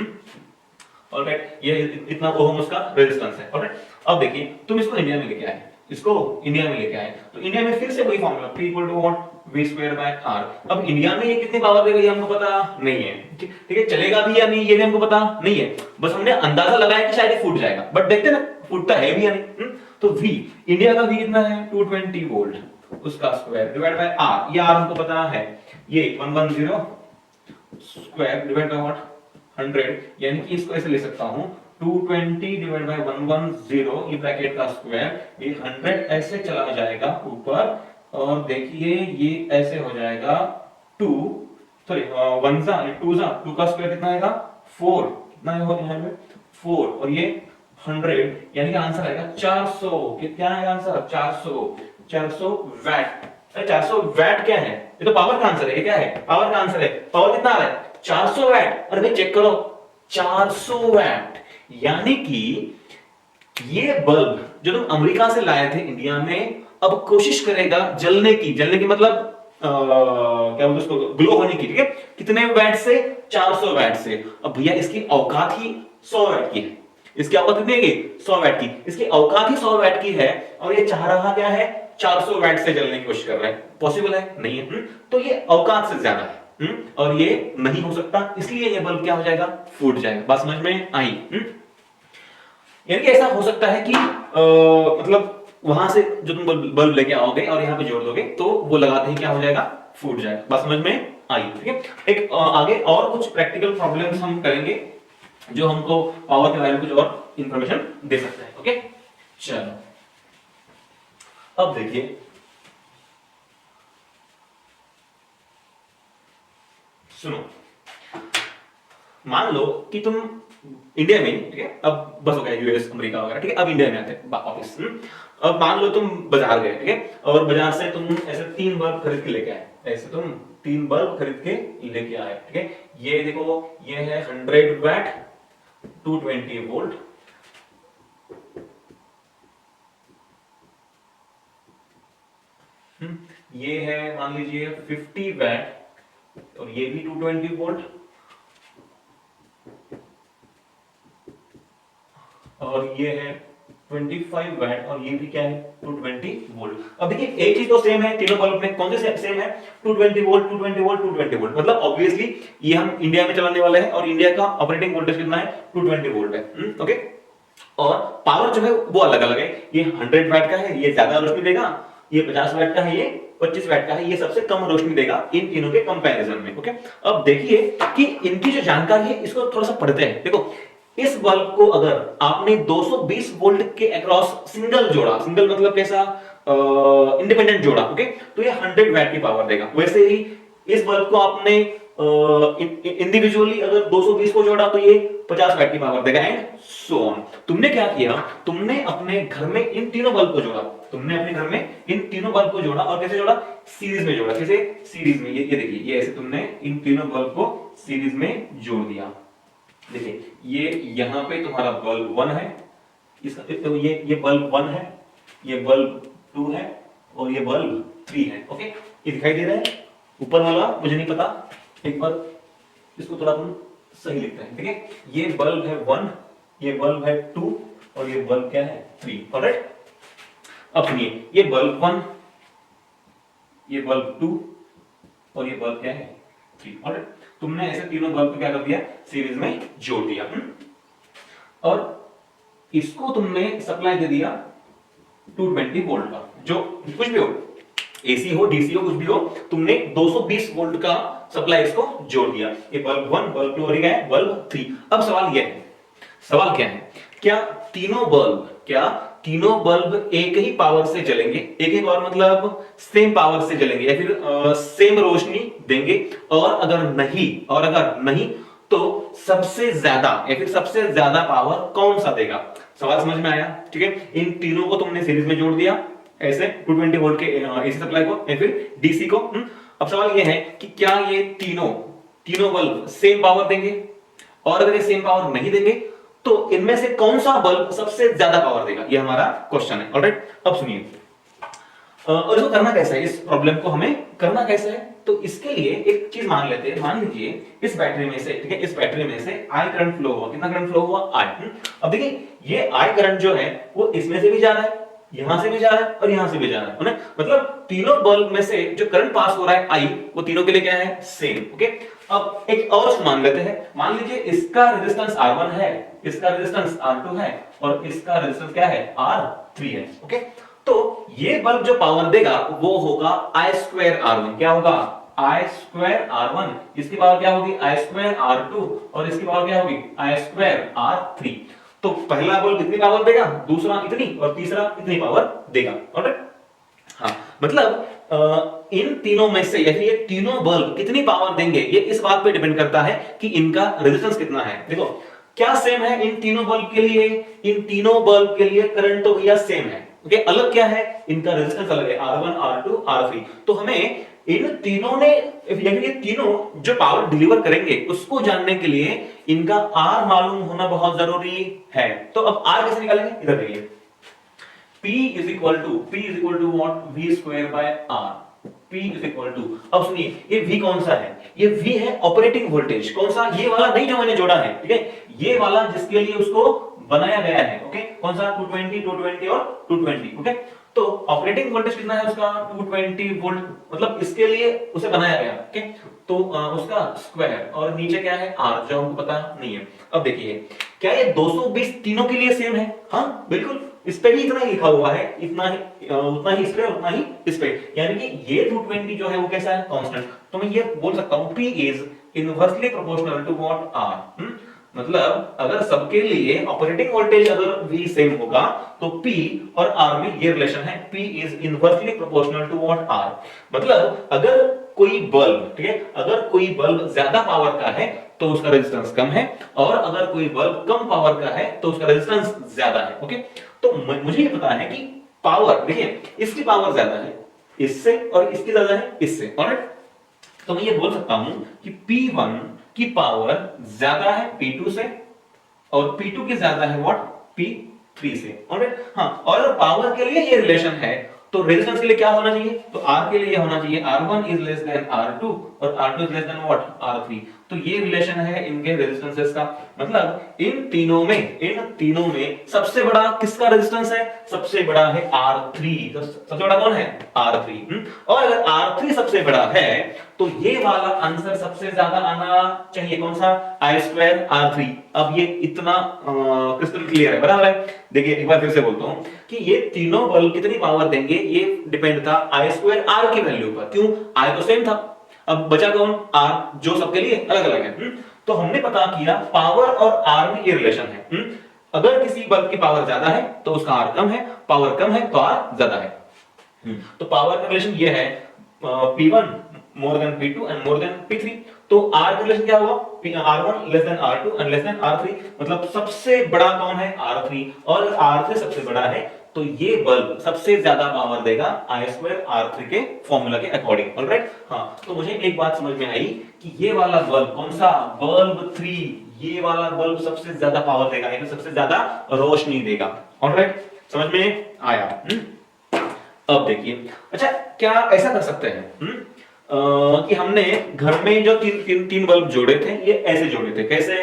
ऑलराइट, ये इतना ओम उसका रेजिस्टेंस है। ऑलराइट, अब देखिए तुम इसको इंडिया में लेके आए, इसको इंडिया में लेके आए, तो इंडिया में फिर से वही formula P equal to what? V square by R। अब इंडिया में ये कितनी पावर देगा ये हमको पता नहीं है, ठीक है, चलेगा भी या नहीं ये भी हमको पता नहीं है, बस हमने अंदाजा लगाया कि शायद ये फूट जाएगा, बट देखते ना फूटता है भी या नहीं। तो V, इंडिया का V कितना है? 220 वोल्ट, उसका स्क्वायर डिवाइड बाय R, ये R हमको पता है, ये 110 स्क्वायर डिवाइड बाय व्हाट? 100, यानी कि इसको ऐसे ले सकता हूं 220 डिवाइड बाय 110, ये ब्रैकेट का स्क्वायर, ये 100 ऐसे चला जाएगा ऊपर, और देखिए ये ऐसे हो जाएगा 2 सॉरी 1 जा 2 जा 2 का स्क्वायर कितना आएगा? 4। कितना है यहाँ पे? 4, और ये 100, यानी कि आंसर आएगा 400। कितना है आंसर? 400 वैट। अरे 400 वैट क्या है? ये तो पावर का आंसर है। ये क्या है? पावर का आंसर है। पावर कितना आ रहा है? 400 वैट। अरे भाई चेक करो, 400 वैट, यानी कि ये बल्ब जो तुम अमेरिका से लाए थे इंडिया में, अब कोशिश करेगा जलने की मतलब क्या बोलते उसको? ग्लो होने की, ठीक है। कितने वैट से? 400 वैट से। अब भैया इसकी औकात ही 100 वैट की है। इसकी औकात कितनी है? 100 वैट की। इसकी औकात ही 100 वैट की है, और ये चाह रहा क्या है? 400 वैट से जलने की कोशिश कर रहा है। पॉसिबल है? नहीं है। तो ये औकात से ज्यादा है, और ये नहीं हो सकता, इसलिए ये बल्ब क्या हो जाएगा? फूट जाएगा। बात समझ में आई? यानी कि ऐसा हो सकता है कि मतलब वहां से जो तुम बल्ब लेके आओगे और यहाँ पे जोड़ दोगे तो वो लगाते ही क्या हो जाएगा? फूट जाएगा। बात समझ में आई? ठीक है। एक आगे और कुछ प्रैक्टिकल प्रॉब्लम्स हम करेंगे। जो हमको पावर के बारे में कुछ और इंफॉर्मेशन दे सकता है। ओके, चलो अब देखिए, सुनो, मान लो कि तुम इंडिया में, ठीक है, अब बस हो गया यूएस अमेरिका वगैरह, ठीक है, अब इंडिया में आते हैं वापस। अब मान लो तुम बाजार गए, ठीक है, और बाजार से तुम ऐसे 3 बल्ब खरीद के लेके आए, ऐसे तुम 3 बल्ब खरीद के लेके आए, ठीक है। ये देखो, ये है 100 वैट 220 वोल्ट, ये है मान लीजिए 50 वैट और ये भी 220 वोल्ट, और ये है 25 वैट और ये भी क्या है 220 वोल्ट। अब देखिए एक चीज तो सेम है तीनों बल्ब में, कौन से सेम है 220 वोल्ट 220 वोल्ट 220 वोल्ट, मतलब ऑब्वियसली ये हम इंडिया में चलाने वाले हैं और इंडिया का ऑपरेटिंग वोल्टेज कितना है 220 वोल्ट है। ओके, और पावर जो है वो अलग अलग है, ये 100 वैट का है, ये ज्यादा रोशनी देगा, ये 50 वैट का है, ये 25 वैट का है, ये सबसे कम रोशनी देगा इन तीनों के कंपैरिजन में। ओके, अब देखिए कि इनकी जो जानकारी है इसको थोड़ा सा पढ़ते हैं। देखो, इस बल्ब को अगर आपने 220 वोल्ट के अक्रॉस सिंगल जोड़ा, सिंगल मतलब कैसा, इंडिपेंडेंट जोड़ा, ओके, तो ये 100 वैट की पावर देगा। वैसे ही इस बल्ब को आपने इंडिविजुअली अगर 220 को जोड़ा तो ये 50 वैट की पावर देगा, एंड सो ऑन। तुमने क्या किया, तुमने अपने घर में इन तीनों बल्ब को जोड़ा, तुमने अपने घर में इन तीनों बल्ब को जोड़ा, और कैसे जोड़ा, सीरीज में जोड़ा। कैसे, सीरीज में, ये देखिए, ये ऐसे तुमने इन तीनों बल्ब को सीरीज में जोड़ दिया। देखिए, ये यहां पे तुम्हारा बल्ब 1 है, इसका तो ये बल्ब 1 है, ये बल्ब 2 है, और ये बल्ब 3 है। ओके, ये दिखाई दे रहा है, ऊपर वाला मुझे नहीं पता, एक बार इसको थोड़ा तुम सही लिखते हैं, ठीक है। ये बल्ब है 1, ये बल्ब है 2, और ये बल्ब क्या है 3। ऑलराइट, अब सुनिए, ये बल्ब 1, ये बल्ब 2, और ये बल्ब क्या है 3। ऑलराइट, तुमने ऐसे तीनों बल्ब को क्या कर दिया, सीरीज में जोड़ दिया, और इसको तुमने सप्लाई दे दिया 220 वोल्ट का, जो कुछ भी हो, एसी हो डीसी हो कुछ भी हो, तुमने 220 वोल्ट का सप्लाई इसको जोड़ दिया। ये बल्ब 1 बल्ब 2 और ये है बल्ब 3। अब सवाल यह है, सवाल क्या है, क्या तीनों बल्ब एक ही पावर से जलेंगे, एक ही पावर मतलब सेम पावर से जलेंगे, या फिर सेम रोशनी देंगे, और अगर नहीं तो सबसे ज्यादा या फिर सबसे ज्यादा पावर कौन सा देगा। सवाल समझ में आया, ठीक है। इन तीनों को तुमने सीरीज में जोड़ दिया, ऐसे 220 वोल्ट के एसी सप्लाई को या फिर डीसी को। अब सवाल यह है कि क्या ये तीनों बल्ब सेम पावर देंगे, और अगर ये सेम पावर नहीं देंगे तो इनमें से कौन सा बल्ब सबसे ज्यादा पावर देगा, ये हमारा क्वेश्चन है। ऑलराइट, अब सुनिए, और इसको करना कैसा है, इस प्रॉब्लम को हमें करना कैसे है, तो इसके लिए एक चीज मान लेते हैं। मान लीजिए इस बैटरी में से, ठीक है, इस बैटरी में से आई करंट फ्लो हुआ, कितना करंट फ्लो हुआ, आई। अब देखिए, ये आई करंट जो है वो इसमें से भी जा रहा है, यहां से भी जा रहा है, और यहां से भी जा रहा है, मतलब तीनों बल्ब में से जो करंट पास हो रहा है आई, वो तीनों के लिए क्या है, सेम। ओके, अब एक और मान लेते हैं, मान लीजिए इसका रेजिस्टेंस R1 है, इसका रेजिस्टेंस R2 है, और इसका रेजिस्टेंस क्या है, R3 है। ओके, तो ये बल्ब जो पावर देगा वो होगा आई स्क्वायर R1। क्या होगा, आई स्क्वायर R1, इसकी पावर क्या होगी, आई स्क्वायर R2, और इसकी पावर क्या होगी, आई स्क्वायर R3। तो पहला बल्ब इतनी पावर देगा, दूसरा इतनी, और तीसरा इतनी पावर देगा। ऑलराइट, हाँ, मतलब इन तीनों में से या फिर ये तीनों बल्ब कितनी पावर देंगे, ये इस बात पे डिपेंड करता है कि इनका रेजिस्टेंस कितना है। देखो, क्या सेम है इन तीनों बल्ब के लिए, इन तीनों बल्ब के लिए करंट तो भैया सेम है। ओके, अलग क्या है, इनका रेजिस्टेंस अलग है, R1 R2 R3। तो हमें इन तीनों ने या फिर ये तीनों जो पावर डिलीवर करेंगे उसको जानने के लिए इनका R मालूम होना बहुत जरूरी है। तो अब R कैसे निकालेंगे, इधर देखिए, P is equal to what, V square by R। P is equal to, अब सुनिए, ये V कौन सा है, ये V है ऑपरेटिंग वोल्टेज, कौन सा, ये वाला नहीं जो मैंने जोड़ा है, ठीक है, ये वाला जिसके लिए उसको बनाया गया है। ओके, कौन सा, 220 220 और 220। ओके, तो ऑपरेटिंग वोल्टेज कितना है उसका, 220 वोल्ट, मतलब इसके लिए उसे बनाया गया। ओके, तो उसका स्क्वायर, और नीचे क्या है R, जो हमको पता नहीं है। अब देखिए, क्या ये 220 तीनों के लिए सेम है, हाँ बिल्कुल, इस पे भी इतना ही लिखा हुआ है, इतना ही उतना ही इस पे, उतना ही इस पे, यानी कि ये 220 जो है वो कैसा है, कांस्टेंट। तो मैं ये बोल सकता हूं P is inversely proportional to what R। मतलब अगर सबके लिए ऑपरेटिंग वोल्टेज अगर V सेम होगा तो P और R में ये रिलेशन है, P is inversely proportional to what R। मतलब अगर कोई बल्ब, ठीक है, अगर कोई बल्ब ज्यादा पावर का है तो उसका रेजिस्टेंस कम है, और अगर कोई बल्ब कम पावर का है तो उसका रेजिस्टेंस ज्यादा है। ओके, तो मुझे ये पता है कि पावर, देखिए इसकी पावर ज्यादा है इससे और इसकी ज्यादा है इससे, ऑलराइट। तो मैं ये बोल सकता हूं कि P1 की पावर ज्यादा है P2 से, और P2 की ज्यादा है व्हाट, P3 से, ऑलराइट। हाँ, और पावर के लिए ये रिलेशन है तो रेजिस्टेंस के लिए क्या होना चाहिए, तो R के लिए होना चाहिए R1 is less than R2 और R2 is less than what, R3। तो ये रिलेशन है इनके रेजिस्टेंसेस का। मतलब इन तीनों में सबसे बड़ा किसका रेजिस्टेंस है, सबसे बड़ा है R3। तो सबसे बड़ा कौन है, R3। और अगर R3 सबसे बड़ा है तो ये वाला आंसर सबसे ज्यादा आना चाहिए, कौन सा, I² R3। अब ये इतना क्रिस्टल क्लियर है, बराबर है। देखिए एक बार फिर से बोलता हूं कि ये तीनों बल्ब कितनी पावर देंगे, ये डिपेंड था I² R की वैल्यू पर। क्यों, I तो सेम था, अब बचा कौन, R, जो सबके लिए अलग अलग है। तो हमने पता किया पावर और R में ये रिलेशन है। अगर किसी बल्ब की पावर ज्यादा है तो उसका R कम है, पावर कम है तो R ज्यादा है। तो पावर का रिलेशन ये है P1 more than P2 and more than P3। तो R का रिलेशन क्या होगा, R1 less than R2 and less than R3। मतलब सबसे बड़ा कौन है, R3, और R3 सबसे बड़ा है तो ये बल्ब सबसे ज्यादा पावर देगा I² R3 के फॉर्मूला के अकॉर्डिंग, ऑलराइट। हाँ, तो मुझे एक बात समझ में आई कि ये वाला बल्ब कौन सा, बल्ब 3, ये वाला बल्ब सबसे ज्यादा पावर देगा, यानी सबसे ज्यादा रोशनी देगा, ऑलराइट। समझ में आया। अब देखिए, अच्छा क्या ऐसा कर सकते हैं कि हमने घर में जो तीन बल्ब जोड़े थे, ये ऐसे जोड़े थे, कैसे,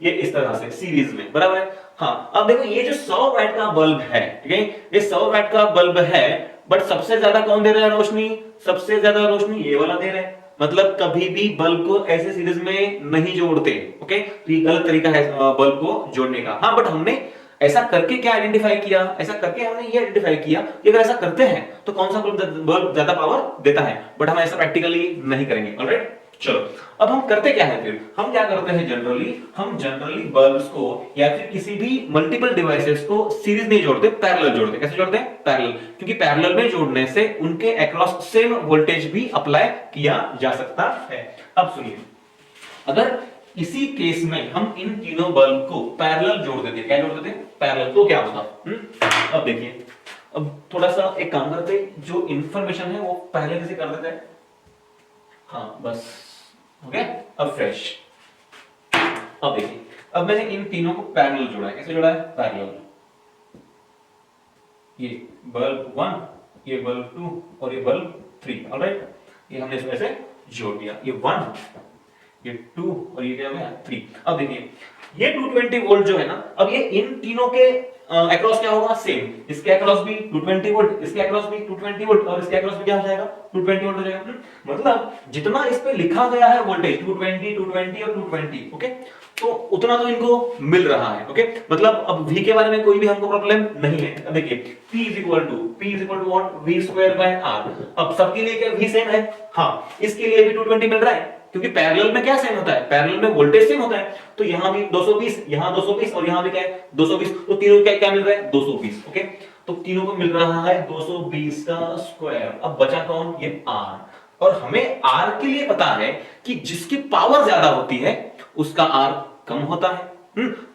ये इस तरह से सीरीज में, बराबर है। हाँ, अब देखो ये जो 100 वाट का बल्ब है, ठीक है, ये 100 वाट का बल्ब है, बट सबसे ज्यादा कौन दे रहा है रोशनी, सबसे ज्यादा रोशनी ये वाला दे रहा है। मतलब कभी भी बल्ब को ऐसे सीरीज में नहीं जोड़ते, ओके, तो ये गलत तरीका है बल्ब को जोड़ने का। हाँ, बट हमने ऐसा करके क्या आइडेंटिफाई किया, ऐसा करके हमने ये आइडेंटिफाई किया कि अगर ऐसा करते हैं तो कौन सा बल्ब ज्यादा पावर देता है, बट हम ऐसा प्रैक्टिकली नहीं करेंगे, ऑलराइट। चलो, अब हम करते क्या है, फिर हम क्या करते हैं, जनरली बल्ब्स को या फिर किसी भी मल्टीपल डिवाइसेस को सीरीज नहीं जोड़ते, पैरेलल जोड़ते। कैसे जोड़ते हैं, पैरेलल, क्योंकि पैरेलल में जोड़ने से उनके अक्रॉस सेम वोल्टेज भी अप्लाई किया जा सकता है। अब सुनिए, अगर इसी केस में हम इन तीनों बल्ब को पैरेलल जोड़ देते, क्या जोड़ देते, पैरेलल, तो क्या होता। अब देखिए, अब थोड़ा सा एक काम करते, जो इंफॉर्मेशन है वो पहले किसी कर देते हैं। हाँ, बस हो गया, अब फ्रेश। अब देखिए, अब मैंने इन तीनों को पैरेलल जोड़ा है, कैसे जोड़ा है, पैरेलल। ये बल्ब 1, ये बल्ब 2 और ये बल्ब 3, ऑलराइट। ये हमने इसमें से जोड़ दिया, ये 1, ये 2 और ये क्या हो गया 3। अब देखिए, ये 220 वोल्ट जो है ना, अब ये इन तीनों के अक्रॉस क्या होगा, सेम। इसके अक्रॉस भी 220 वोल्ट, इसके अक्रॉस भी 220 वोल्ट, और इसके अक्रॉस भी क्या हो जाएगा, 220 वोल्ट हो जाएगा। मतलब जितना इस पे लिखा गया है वोल्टेज 220 220 और 220, ओके, तो उतना तो इनको मिल रहा है, ओके। मतलब अब V के बारे में कोई भी हमको प्रॉब्लम नहीं है। अब देखिए, P is equal to what, V²/R। अब सबके लिए क्या V सेम है, हाँ, इसके लिए भी 220 मिल रहा है, क्योंकि पैरेलल में क्या सेम होता है, पैरेलल में वोल्टेज सेम होता है। तो यहां भी 220, यहां 220 और यहां भी क्या है 220, तो तीनों क्या क्या मिल रहा है 220, ओके। तो तीनों को मिल रहा है 220 का स्क्वायर। अब बचा कौन, ये R, और हमें R के लिए पता है कि जिसकी पावर ज्यादा होती है उसका R कम होता है।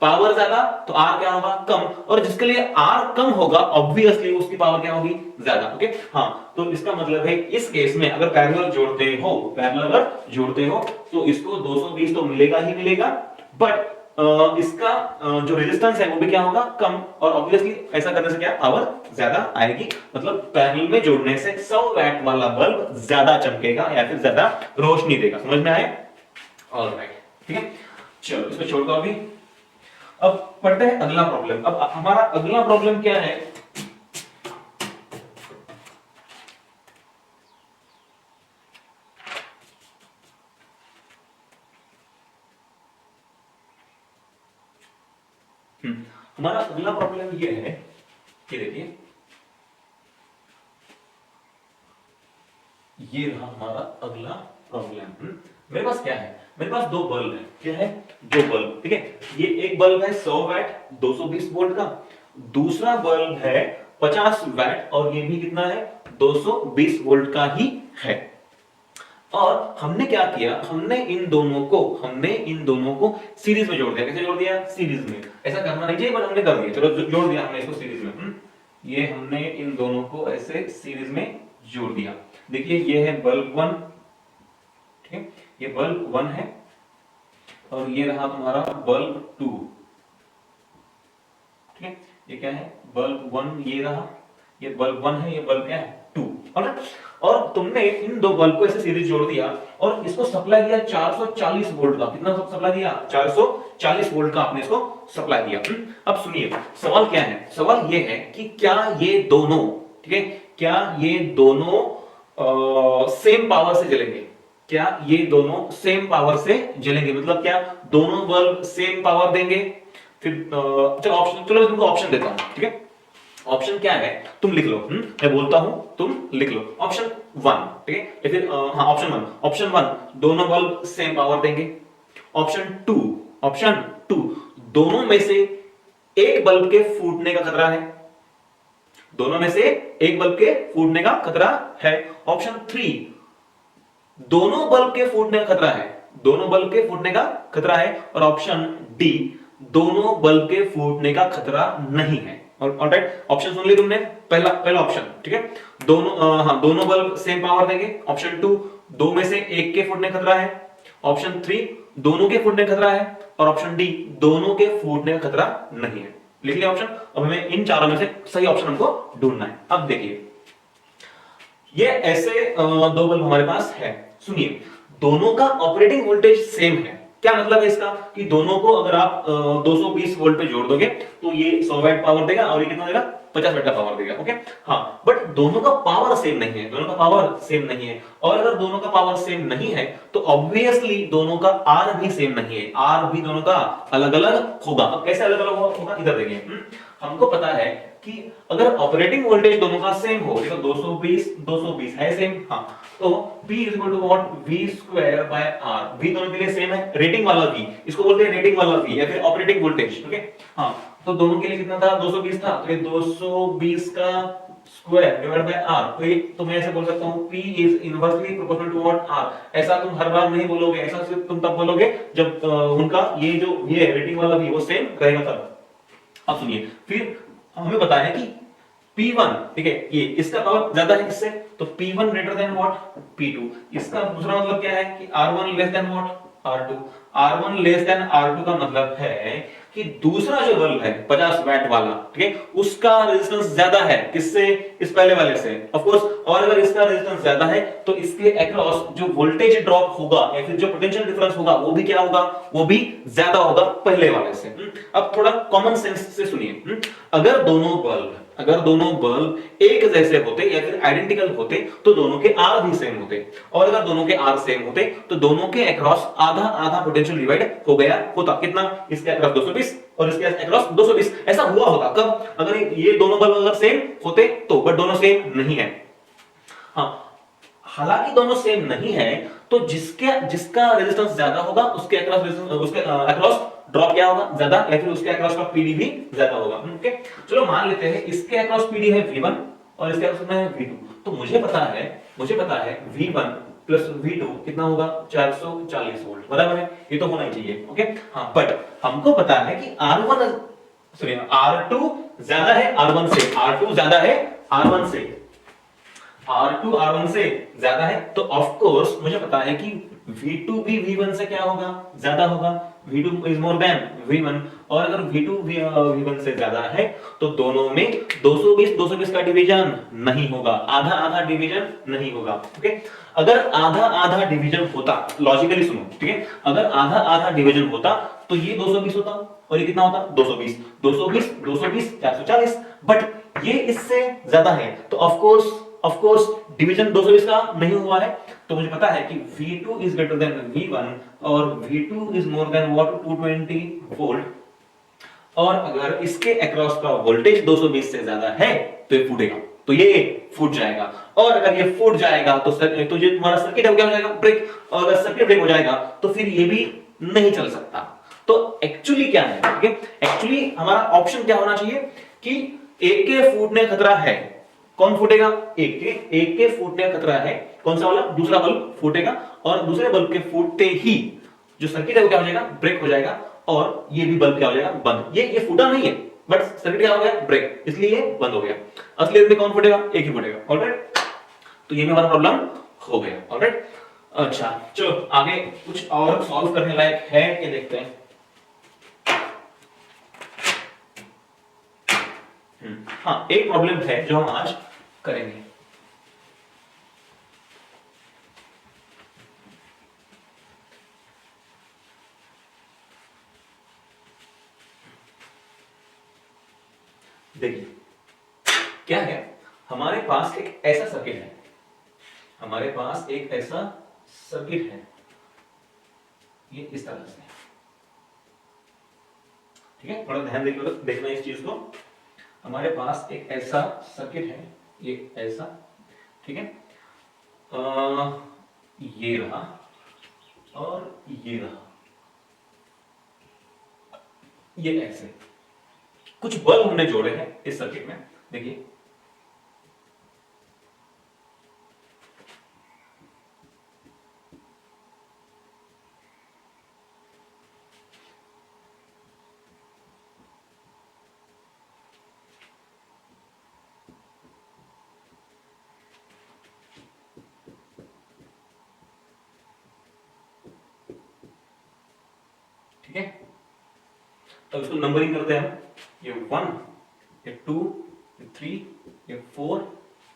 पावर ज्यादा तो R क्या होगा, कम, और जिसके लिए R कम होगा ऑब्वियसली उसकी पावर क्या होगी, ज्यादा, ओके। हाँ, तो इसका मतलब है इस केस में अगर पैरेलल जोड़ते हो तो इसको 220 तो मिलेगा ही मिलेगा, बट इसका जो रेजिस्टेंस है वो भी क्या होगा, कम, और ऑब्वियसली ऐसा करने से क्या पावर ज्यादा आएगी। मतलब पैरेलल में जोड़ने से 100 वाट वाला बल्ब ज्यादा चमकेगा या फिर ज्यादा रोशनी देगा। समझ में आए, ऑलराइट, ठीक है। चलो इसको छोड़ दो अभी, अब पढ़ते हैं अगला प्रॉब्लम। अब हमारा अगला प्रॉब्लम क्या है, हमारा अगला प्रॉब्लम ये है कि देखिए, ये रहा हमारा अगला प्रॉब्लम। मेरे पास क्या है, मेरे पास दो बल्ब है, क्या है, दो बल्ब, ठीक है। ये एक बल्ब है 100 वैट 220 वोल्ट का, दूसरा बल्ब है 50 वैट और ये भी कितना है, 220 वोल्ट का ही है। और हमने क्या किया, हमने इन दोनों को सीरीज में जोड़ दिया। कैसे जोड़ दिया, सीरीज में। ऐसा करना नहीं चाहिए पर हमने कर दिया, चलो जोड़ दिया हमने इसको सीरीज में। ये हमने इन दोनों को ऐसे सीरीज में जोड़ दिया। देखिए ये है बल्ब 1, ठीक है, ये बल्ब 1 है और ये रहा तुम्हारा बल्ब 2, ठीक है। ये क्या है, बल्ब 1, ये रहा, ये बल्ब 1 है, ये बल्ब क्या है, 2। और तुमने इन दो बल्ब को ऐसे सीरीज जोड़ दिया और इसको सप्लाई दिया 440 वोल्ट का। कितना सप्लाई दिया, 440 वोल्ट का आपने इसको सप्लाई दिया। अब सुनिए सवाल क्या है, सवाल ये है कि क्या ये दोनों, ठीक है, क्या ये दोनों सेम पावर से जलेंगे, क्या ये दोनों सेम पावर से जलेंगे, मतलब क्या दोनों बल्ब सेम पावर देंगे। फिर चलो ऑप्शन, चलो तुमको ऑप्शन देता हूं, ठीक है। ऑप्शन क्या है तुम लिख लो, मैं बोलता हूं तुम लिख लो। ऑप्शन 1, ठीक है, या फिर हाँ ऑप्शन 1 दोनों बल्ब सेम पावर देंगे। ऑप्शन 2 दोनों में से एक बल्ब के फूटने का खतरा है, दोनों में से एक बल्ब के फूटने का खतरा है। ऑप्शन 3 दोनों बल्ब के फूटने का खतरा है, दोनों बल्ब के फूटने का खतरा है। और ऑप्शन डी दोनों बल्ब के फूटने का खतरा नहीं है। ऑलराइट, ऑप्शन सुन ली तुमने, पहला ऑप्शन, ठीक है, दोनों बल्ब सेम पावर देंगे। ऑप्शन 2 दो में से एक के फूटने का खतरा है। ऑप्शन 3 दोनों के फूटने का खतरा है। और ऑप्शन डी दोनों के फूटने का खतरा नहीं है। लिख लिया ऑप्शन। अब हमें इन चारों में से सही ऑप्शन हमको ढूंढना है। अब देखिए ये ऐसे दो बल्ब हमारे पास है। सुनिए दोनों का ऑपरेटिंग वोल्टेज सेम है। क्या मतलब है इसका, कि दोनों को अगर आप 220 वोल्ट पे जोड़ दोगे तो ये 100 वाट पावर देगा और ये कितना देगा, 50 वाट का पावर देगा। ओके हाँ, बट दोनों का पावर सेम नहीं है, दोनों का पावर सेम नहीं है। और अगर दोनों का पावर सेम नहीं है तो ऑब्वियसली दोनों का आर भी सेम नहीं है, आर भी दोनों का अलग अलग होगा। अब कैसे अलग अलग होगा, इधर देखिए, हमको पता है कि अगर ऑपरेटिंग वोल्टेज दोनों का सेम हो, देखो 220 है सेम, हाँ, तो P is equal to what, V square by R। V दोनों के लिए सेम है, रेटिंग वाला V, इसको बोलते हैं रेटिंग वाला V या फिर ऑपरेटिंग वोल्टेज। ओके हाँ, तो दोनों के लिए कितना था, 220 था, तो ये 220 का स्क्वायर डिवाइड बाय R। तो ये तो मैं ऐसे बोल सकता हूं P is inversely proportional to what R। ऐसा तुम हर बार नहीं बोलोगे, ऐसा सिर्फ तुम तब बोलोगे जब उनका ये जो ये रेटिंग वाला V वो सेम रहेगा तब। अब सुनिए फिर हमें पता है कि P1, ठीक है, ये इसका पावर ज्यादा है इससे, तो P1 greater than what, P2। इसका दूसरा मतलब क्या है कि R1 less than what, R2। R1 less than R2 का मतलब है कि दूसरा जो बल्ब है 50 वाट वाला, ठीक है, उसका रेजिस्टेंस ज्यादा है किससे, इस पहले वाले से ऑफ कोर्स। और अगर इसका रेजिस्टेंस ज्यादा है तो इसके अक्रॉस जो वोल्टेज ड्रॉप होगा या फिर जो पोटेंशियल डिफरेंस होगा वो भी क्या होगा, वो भी ज्यादा होगा पहले वाले से। अब थोड़ा कॉमन सेंस से सुनिए, अगर दोनों बल्ब एक जैसे होते या फिर आइडेंटिकल होते तो दोनों के आर भी सेम होते, और अगर दोनों के आर सेम होते तो दोनों के अक्रॉस आधा आधा पोटेंशियल डिवाइड हो गया होता। कितना, इसके अक्रॉस 220 और इसके अक्रॉस 220। ऐसा हुआ होता कब, अगर ये दोनों बल्ब अगर सेम होते तो, बट दोनों सेम नहीं है। हाँ, हालांकि दोनों सेम नहीं है तो जिसका रेजिस्टेंस ज्यादा होगा उसके अक्रॉस ड्रॉप क्या होगा, ज्यादा, या फिर उसके अक्रॉस का पीडी भी ज्यादा होगा। ओके चलो मान लेते हैं इसके अक्रॉस पीडी है V1 और इसके अक्रॉस है V2। तो मुझे पता है V1 प्लस V2 कितना होगा, 440 वोल्ट, बराबर है, ये तो होना ही चाहिए। ओके हाँ, बट हमको पता है कि R2 ज्यादा है R1 से, R2 ज्यादा है R1 से, R2 R1 से ज्यादा है, तो ऑफ कोर्स मुझे पता है कि V2 भी V1 से क्या होगा, ज्यादा होगा। V2 is more than V1, और अगर V2 V1 से ज्यादा है तो दोनों में 220 का डिवीजन नहीं होगा, आधा आधा डिवीजन नहीं होगा। ओके अगर आधा आधा डिवीजन होता, लॉजिकली सुनो, ठीक है, अगर आधा आधा डिवीजन होता तो ये 220 होता और ये कितना होता, 220 440। बट ये इससे ज्यादा है तो ऑफ कोर्स डिवीजन 220 का नहीं हुआ है, तो मुझे पता है कि V2 is greater than V1 और V2 is more than what, 220 volt. और अगर इसके अक्रॉस का वोल्टेज 220 से ज्यादा है तो ये फूटेगा, तो ये फूट जाएगा। और अगर ये फूट जाएगा तो ये तुम्हारा सर्किट है, क्या हो जाएगा? ब्रेक। और अगर सर्किट ब्रेक हो जाएगा तो फिर ये भी नहीं चल सकता। तो एक्चुअली क्या है, ठीक है, एक्चुअली हमारा ऑप्शन क्या होना चाहिए कि एक के फूटने का खतरा है। कौन फूटेगा? एक के फूटने का खतरा है। कौन सा वाला? दूसरा बल्ब फूटेगा, और दूसरे बल्ब के फूटते ही जो सर्किट है वो क्या हो जाएगा? ब्रेक हो जाएगा, और ये भी बल्ब क्या हो जाएगा? बंद। ये फूटा नहीं है, बट सर्किट क्या हो गया? ब्रेक, इसलिए ये बंद हो गया। असली में कौन फूटेगा? एक ही फूटेगा। ऑलराइट, तो ये भी हमारा प्रॉब्लम हो गया। ऑलराइट, अच्छा चलो आगे कुछ और सॉल्व करने लायक है ये देखते हैं। हाँ, एक प्रॉब्लम है जो हम आज करेंगे। देखिए क्या है, हमारे पास एक ऐसा सर्किट है, हमारे पास एक ऐसा सर्किट है, ये इस तरह से, ठीक है, थोड़ा ध्यान देखना इस चीज को। हमारे पास एक ऐसा सर्किट है, ये ऐसा, ठीक है, ये रहा और ये रहा, ये ऐसे कुछ बल्ब हमने जोड़े हैं इस सर्किट में। देखिए ठीक है, अब इसको नंबरिंग करते हैं हम। ये 1, ये 2, ये 3, ये 4,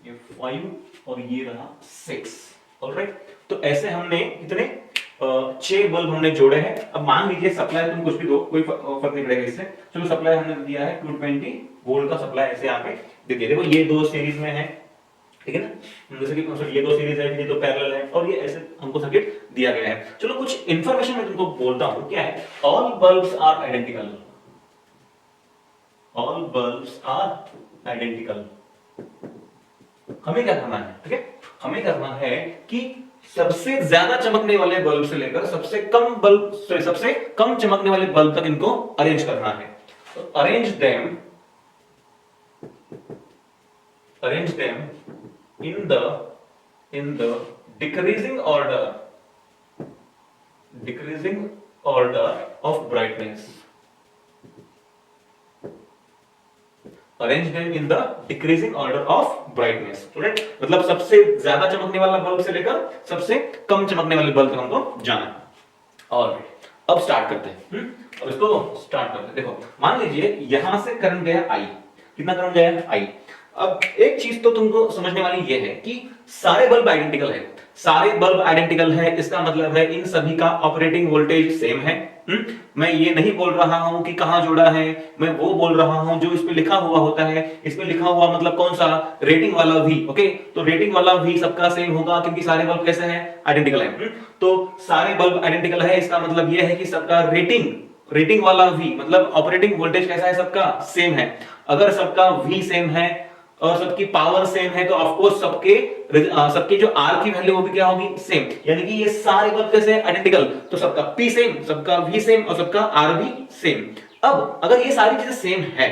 ये 5 और ये रहा 6। ऑलराइट, तो ऐसे हमने कितने 6 बल्ब हमने जोड़े हैं। अब मान लीजिए सप्लाई तुम कुछ भी दो, कोई फर्क नहीं पड़ेगा इससे। चलो सप्लाई हमने दिया है 220 वोल्ट का सप्लाई, ऐसे यहाँ पे दे दिया। देखो ये दो सीरीज में है, ठीक है ना, जैसे कि ये दो सीरीज है, ये दो पैरेलल है, और ये ऐसे हमको सर्किट दिया गया है। चलो कुछ इंफॉर्मेशन मैं तुमको बोलता हूं, क्या है? All bulbs are identical, all bulbs are identical. हमें क्या करना है, ठीक है, हमें करना है कि सबसे ज्यादा चमकने वाले बल्ब से लेकर सबसे कम बल्ब, सबसे कम चमकने वाले बल्ब तक इनको अरेंज करना है। तो arrange them in the decreasing order of brightness. Arrange them in the decreasing order of brightness. Right, मतलब सबसे ज्यादा चमकने वाला बल्ब से लेकर सबसे कम चमकने वाले बल्ब तक हमको जाना है। और अब स्टार्ट करते हैं। अब इसको स्टार्ट करते हैं। देखो मान लीजिए यहां से करंट गया I, कितना करंट गया? I। अब एक चीज तो तुमको समझने वाली ये है कि सारे बल्ब आइडेंटिकल है, सारे बल्ब आइडेंटिकल है, इसका मतलब है इन सभी का ऑपरेटिंग वोल्टेज सेम है। मैं ये नहीं बोल रहा हूं कि कहां जोड़ा है, मैं वो बोल रहा हूं जो इस पे लिखा हुआ होता है। इस पे लिखा हुआ मतलब कौन सा? रेटिंग वाला भी। ओके, तो रेटिंग वाला भी सबका सेम होगा क्योंकि सारे बल्ब कैसे हैं? आइडेंटिकल है। तो सारे बल्ब आइडेंटिकल है, इसका मतलब ये है कि सबका रेटिंग वाला भी मतलब ऑपरेटिंग वोल्टेज कैसा है? सबका सेम है। अगर सबका V सेम है और सबकी पावर सेम है तो ऑफ कोर्स सबके जो R की वैल्यू वो भी क्या होगी? सेम। यानी कि ये सारे बल्ब कैसे आइडेंटिकल, तो सबका P सेम, सबका V सेम और सबका R भी सेम। अब अगर ये सारी चीजें सेम है,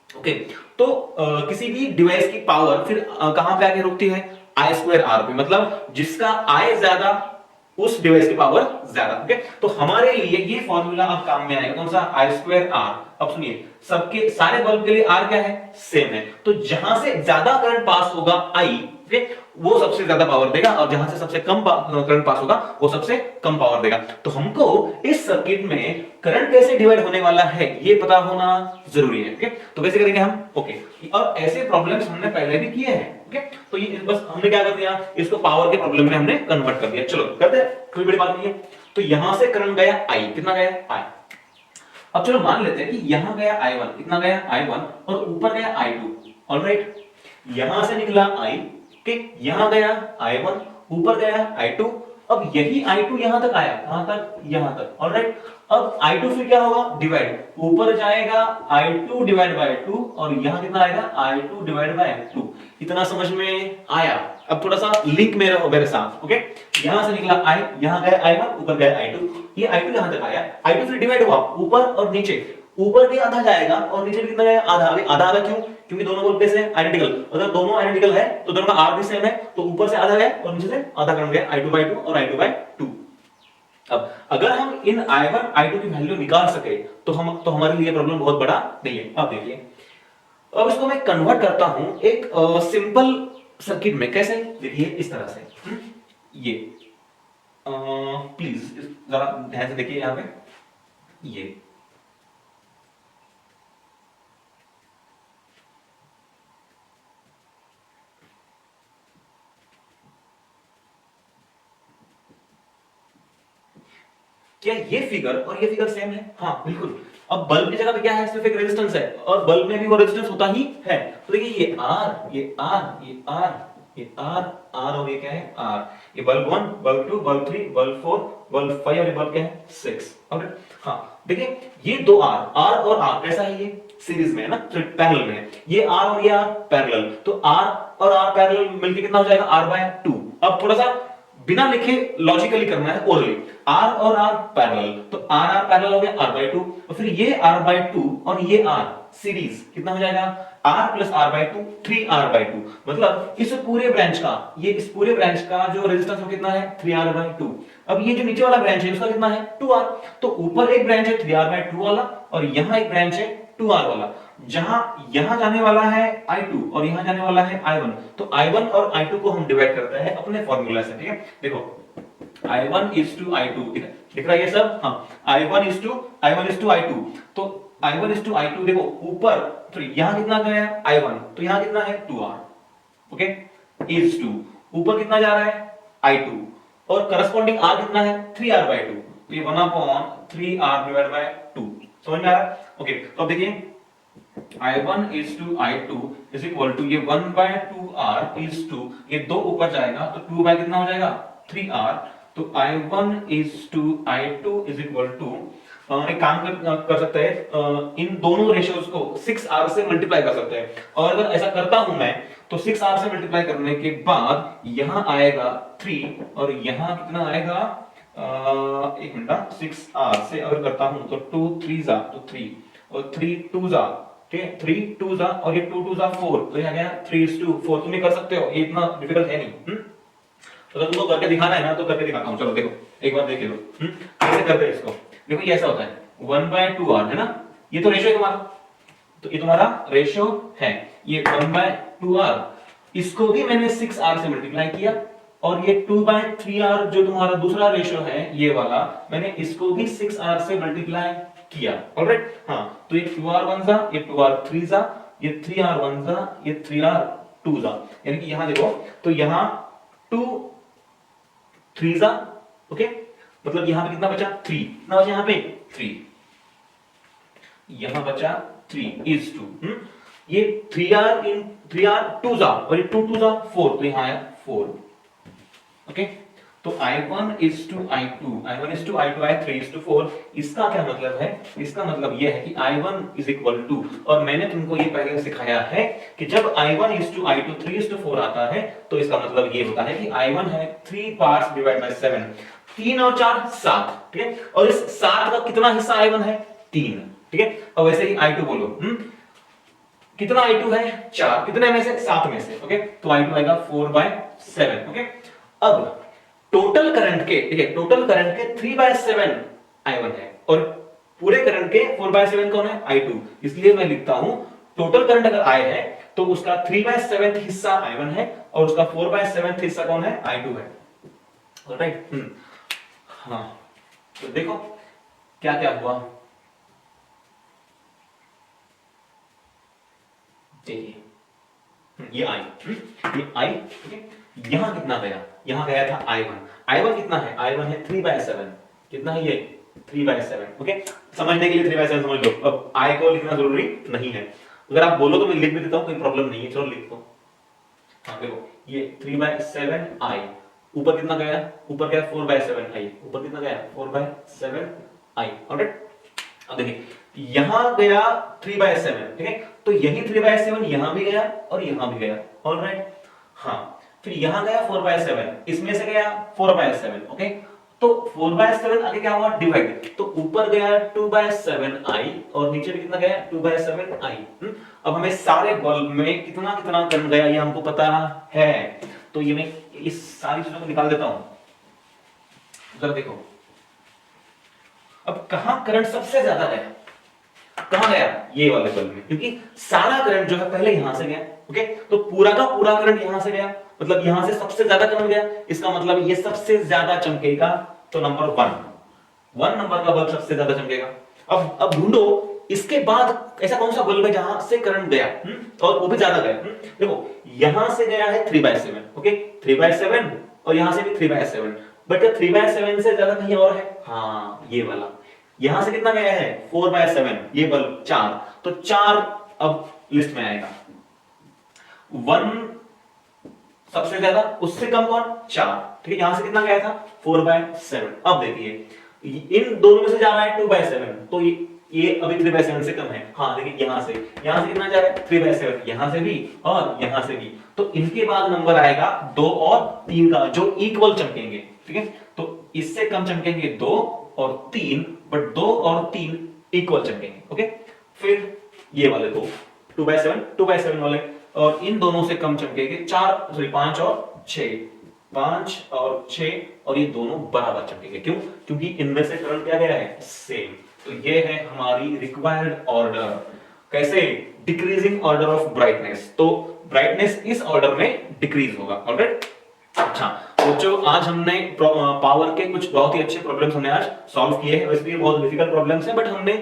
ओके, तो किसी भी डिवाइस की पावर फिर कहां पे आके रुकती है? I2R पे, मतलब जिसका I ज्यादा उस डिवाइस की पावर ज्यादा। ओके, तो हमारे लिए ये फॉर्मूला अब काम में आएगा, कौन सा? I2R। अब सुनिए, सबके सारे बल्ब के लिए R क्या है? सेम है। तो जहां से ज्यादा करंट पास होगा I, वो सबसे ज्यादा पावर देगा, और जहां से सबसे कम करंट पास होगा वो सबसे कम पावर देगा। तो हमको इस सर्किट में करंट कैसे डिवाइड होने वाला है ये पता होना जरूरी है। ओके, तो कैसे करेंगे हम? ओके, और ऐसे प्रॉब्लम्स हमने पहले भी किए हैं। ओके, तो ये बस हमने क्या कर दिया, इसको पावर के प्रॉब्लम में हमने कन्वर्ट कर दिया। चलो करते हैं, कोई बड़ी बात नहीं है। तो यहां से करंट गया I, कितना गया? I। अब चलो मान लेते हैं कि यहां गया I1, कितना गया? I1, और ऊपर गया I2। ऑलराइट, यहां से निकला I, ठीक, यहां गया I1, ऊपर गया I2, अब यही I2 यहां तक आया, कहां तक, यहां तक, ऑलराइट। अब I2 फिर क्या होगा, डिवाइड, ऊपर जाएगा I2 डिवाइड बाय 2 और यहां कितना आएगा I2 डिवाइड बाय 2। इतना समझ में आया? अब थोड़ा सा लिंक मेरा हो मेरे साथ, ओके। यहां से निकला I, यहां गया I1, ऊपर गया I2, ये I2 यहां तक आया, I2 फिर डिवाइड हुआ ऊपर और नीचे, ऊपर भी आधा जाएगा और नीचे भी कितना जाएगा, आधा। आधा आधा क्यों, क्योंकि दोनों वोल्टेज है आइडेंटिकल, अगर दोनों आइडेंटिकल है तो दोनों का आर भी सेम है, तो ऊपर से आधा गया और नीचे से आधा करंट गया, I2/2 और I2/2। अब अगर हम इन I1 I2 की वैल्यू निकाल सके तो हमारे लिए प्रॉब्लम बहुत बड़ा नहीं है। अब देखिए, अब इसको मैं कन्वर्ट करता हूं एक सिंपल सर्किट में। कैसे, देखिए इस तरह से, ये प्लीज जरा ध्यान से देखिए यहां पे, ये क्या ये फिगर और ये फिगर सेम है? हाँ बिल्कुल। अब बल्ब की जगह पे क्या है, सिर्फ एक रेजिस्टेंस है और बल्ब में भी वो रेजिस्टेंस होता ही है। तो देखिए ये आर, ये आर, ये आर, ये आर, आर और ये क्या है, आर। ये bulb 1, bulb 2, bulb 3, bulb 4, bulb 5 और ये बल्ब क्या है, 6। ओके, हाँ देखिए ये दो आर, आर और आर कैसा है, ये सीरीज में है ना, तो पैरेलल में है। ये आर और ये आर पैरेलल, तो आर और आर पैरेलल मिलके कितना हो जाएगा, R/2। अब थोड़ा सा बिना लिखे लॉजिकली करना है, ओरली। आर और आर पैरेलल, तो आर आर पैरेलल हो गया R/2, और फिर ये R/2 और ये आर सीरीज कितना हो जाएगा, R प्लस R/2, 3R/2। मतलब इस पूरे ब्रांच का, ये इस पूरे ब्रांच का जो रेजिस्टेंस वो कितना है, 3R/2। अब ये जो नीचे वाला ब्रांच है उसका कितना है, 2R। तो ऊपर एक ब्रांच है 3R/2 वाला और यहां एक ब्रांच है 2R वाला। जहां यहां जाने वाला है I2 और यहां जाने वाला है I1, तो I1 और I2 को हम डिवाइड करते हैं अपने फॉर्मूला से, ठीक है। देखो I1 is to I2, दिख रहा है ये सब, हाँ I1 is to I2, तो I1 is to I2, देखो ऊपर तो यहां कितना गया I1, तो यहां कितना है 2R, ओके, is to ऊपर कितना जा रहा है I2 और करस्पॉन्डिंग R कितना है 3R/2, तो ये 1/3R डिवाइड बाय 2। समझ में आ रहा है? ओके, तो अब देखिए I1 is to I2 is equal to ये 1/2R is to ये दो ऊपर जाएगा तो 2 बाय कितना हो जाएगा 3R, तो I1 is to I2 is equal to एक काम कर सकते हैं, इन दोनों रेशियोज को 6R से मल्टीप्लाई कर सकते हैं। और अगर ऐसा करता हूं मैं तो 6R से मल्टीप्लाई करने के बाद यहां आएगा 3 और यहां कितना आएगा, एक मिनट, 6R से अगर करता हूं तो 2 3 जा तो 3 और 3 2 जा, ठीक है, 3 2 जा और ये 2 2 जा 4, तो ये आ गया 3:4। तुम ये कर सकते हो, ये इतना डिफिकल्ट है नहीं। तो अगर तुमको करके दिखाना है ना तो करके दिखाता हूं, चलो देखो एक बार देख लो कैसे करते हैं इसको। देखो ये ऐसा होता है 1/2R है ना, ये तो रेशियो है तुम्हारा, तो ये तुम्हारा रेशियो है, ये 1/2R, इसको भी मैंने 6R से मल्टीप्लाई किया और ये 2/3R जो तुम्हारा दूसरा रेशियो है ये वाला, मैंने इसको भी 6R से मल्टीप्लाई किया, ऑलराइट। हाँ, तो ये 2R1 जा, ये 2R3 जा, ये 3R1 जा, ये 3R2 जा, यानी कि यहां देखो तो यहां 2 3 जा, ओके, मतलब यहां पे कितना बचा 3, कितना बचा यहां पे 3, यहां बचा 3 is to, ये 3R 2 जा और ये 2 2 जा 4, तो यहां आया 4, ओके। तो I1 is to I2, I1 is to I2 आया 3:4। इसका क्या मतलब है, इसका मतलब यह है कि I1 is equal to, और मैंने तुमको ये पहले सिखाया है कि जब I1 is to I2 3:4 आता है तो इसका मतलब ये होता है कि I1 है 3 parts divided by 7, 3 और 4 7, ठीक है, और इस 7 का कितना हिस्सा I1 है 3, ठीक है। और वैसे ही I2 बोलो, कितना I2 है 4, कितने में से 7 में से, ओके, तो I2 आएगा 4/7, ओके। अब टोटल करंट के, ठीक है, टोटल करंट के 3/7 I1 है और पूरे करंट के 4/7 कौन है I2, इसलिए मैं लिखता हूं टोटल करंट अगर I है तो उसका 3/7 हिस्सा I1 है और उसका 4/7 हिस्सा कौन है I2 है, ऑलराइट। हाँ, तो देखो क्या क्या हुआ, देखिए ये I, ठीक है, यहां कितना गया, यहां गया था I1 कितना है, I1 है 3/7, कितना है ये 3/7, ओके। समझने के लिए 3/7 समझ लो, अब I को लिखना जरूरी नहीं है, अगर आप बोलो तो मैं लिख भी देता हूं, कोई प्रॉब्लम नहीं है, चलो लिख दो। हाँ देखो ये 3/7 I, ऊपर कितना गया, ऊपर क्या 4/7i, ऊपर कितना गया 4/7i। ऑलराइट, अब देखिए यहां गया 3/7, ठीक है, तो यही 3/7 यहां भी गया और यहां भी गया। ऑलराइट, हाँ, फिर यहां गया 4/7, इसमें से गया 4/7। ओके, तो 4/7 आगे क्या हुआ डिवाइड, तो ऊपर गया 2/7i और नीचे भी कितना गया 2/7i। अब हमें सारे बल्ब में कितना कितना करंट गया ये हमको पता है, तो ये मैं इस सारी चीजों को निकाल देता हूं। जरा देखो अब कहां करंट सबसे ज्यादा गया, कहां गया, ये वाले बल्ब में, क्योंकि सारा करंट जो है पहले यहां से गया। ओके, तो पूरा का पूरा करंट यहां से गया, मतलब यहां से सबसे ज्यादा करंट गया, इसका मतलब ये सबसे ज्यादा चमकेगा, तो नंबर 1 नंबर का बल्ब सबसे ज्यादा चमकेगा। अब ढूंढो इसके बाद ऐसा कौन सा बल्ब है जहां से करंट गया और वो भी ज्यादा गया। देखो यहां से गया है 3/7, ओके, 3/7 और यहां से भी 3/7, बट 3/7 से ज्यादा कहीं और है, हाँ ये वाला। यहां से कितना गया है 4/7, ये बल्ब 4, तो 4 अब लिस्ट में आएगा। 1 सबसे ज्यादा, उससे कम कौन 4, ठीक है, यहां से कितना गया था 4/7। अब देखिए इन दोनों में से जा रहा है 2/7, तो ये अभी 3/7 से कम है। हाँ देखिए यहां से कितना जा रहा है 3/7, यहां से भी और यहां से भी, तो इनके बाद नंबर आएगा 2 और 3 का, जो इक्वल चमकेंगे, ठीक है, तो इससे कम चमकेंगे 2 और 3, बट 2 और 3 इक्वल चमकेंगे। ओके, फिर ये वाले दो 2/7 वाले, और इन दोनों से कम चमकेंगे 5 और 6, 5 और 6, और ये दोनों बराबर चमकेंगे। क्यों? क्योंकि इनमें से करंट क्या गया है सेम। तो ये है हमारी रिक्वायर्ड ऑर्डर। कैसे? डिक्रीजिंग ऑर्डर ऑफ ब्राइटनेस, तो ब्राइटनेस इस ऑर्डर में डिक्रीज होगा। ऑलराइट, अच्छा बच्चों, आज हमने पावर के कुछ बहुत ही अच्छे प्रॉब्लम्स हमने आज सॉल्व किए हैं। वैसे ये बहुत डिफिकल्ट प्रॉब्लम्स हैं, बट हमने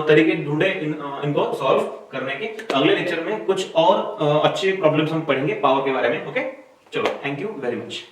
तरीके ढूंढे इनको सॉल्व करने के। अगले लेक्चर में कुछ और अच्छे प्रॉब्लम्स हम पढ़ेंगे पावर के बारे में। ओके, चलो, थैंक यू वेरी मच।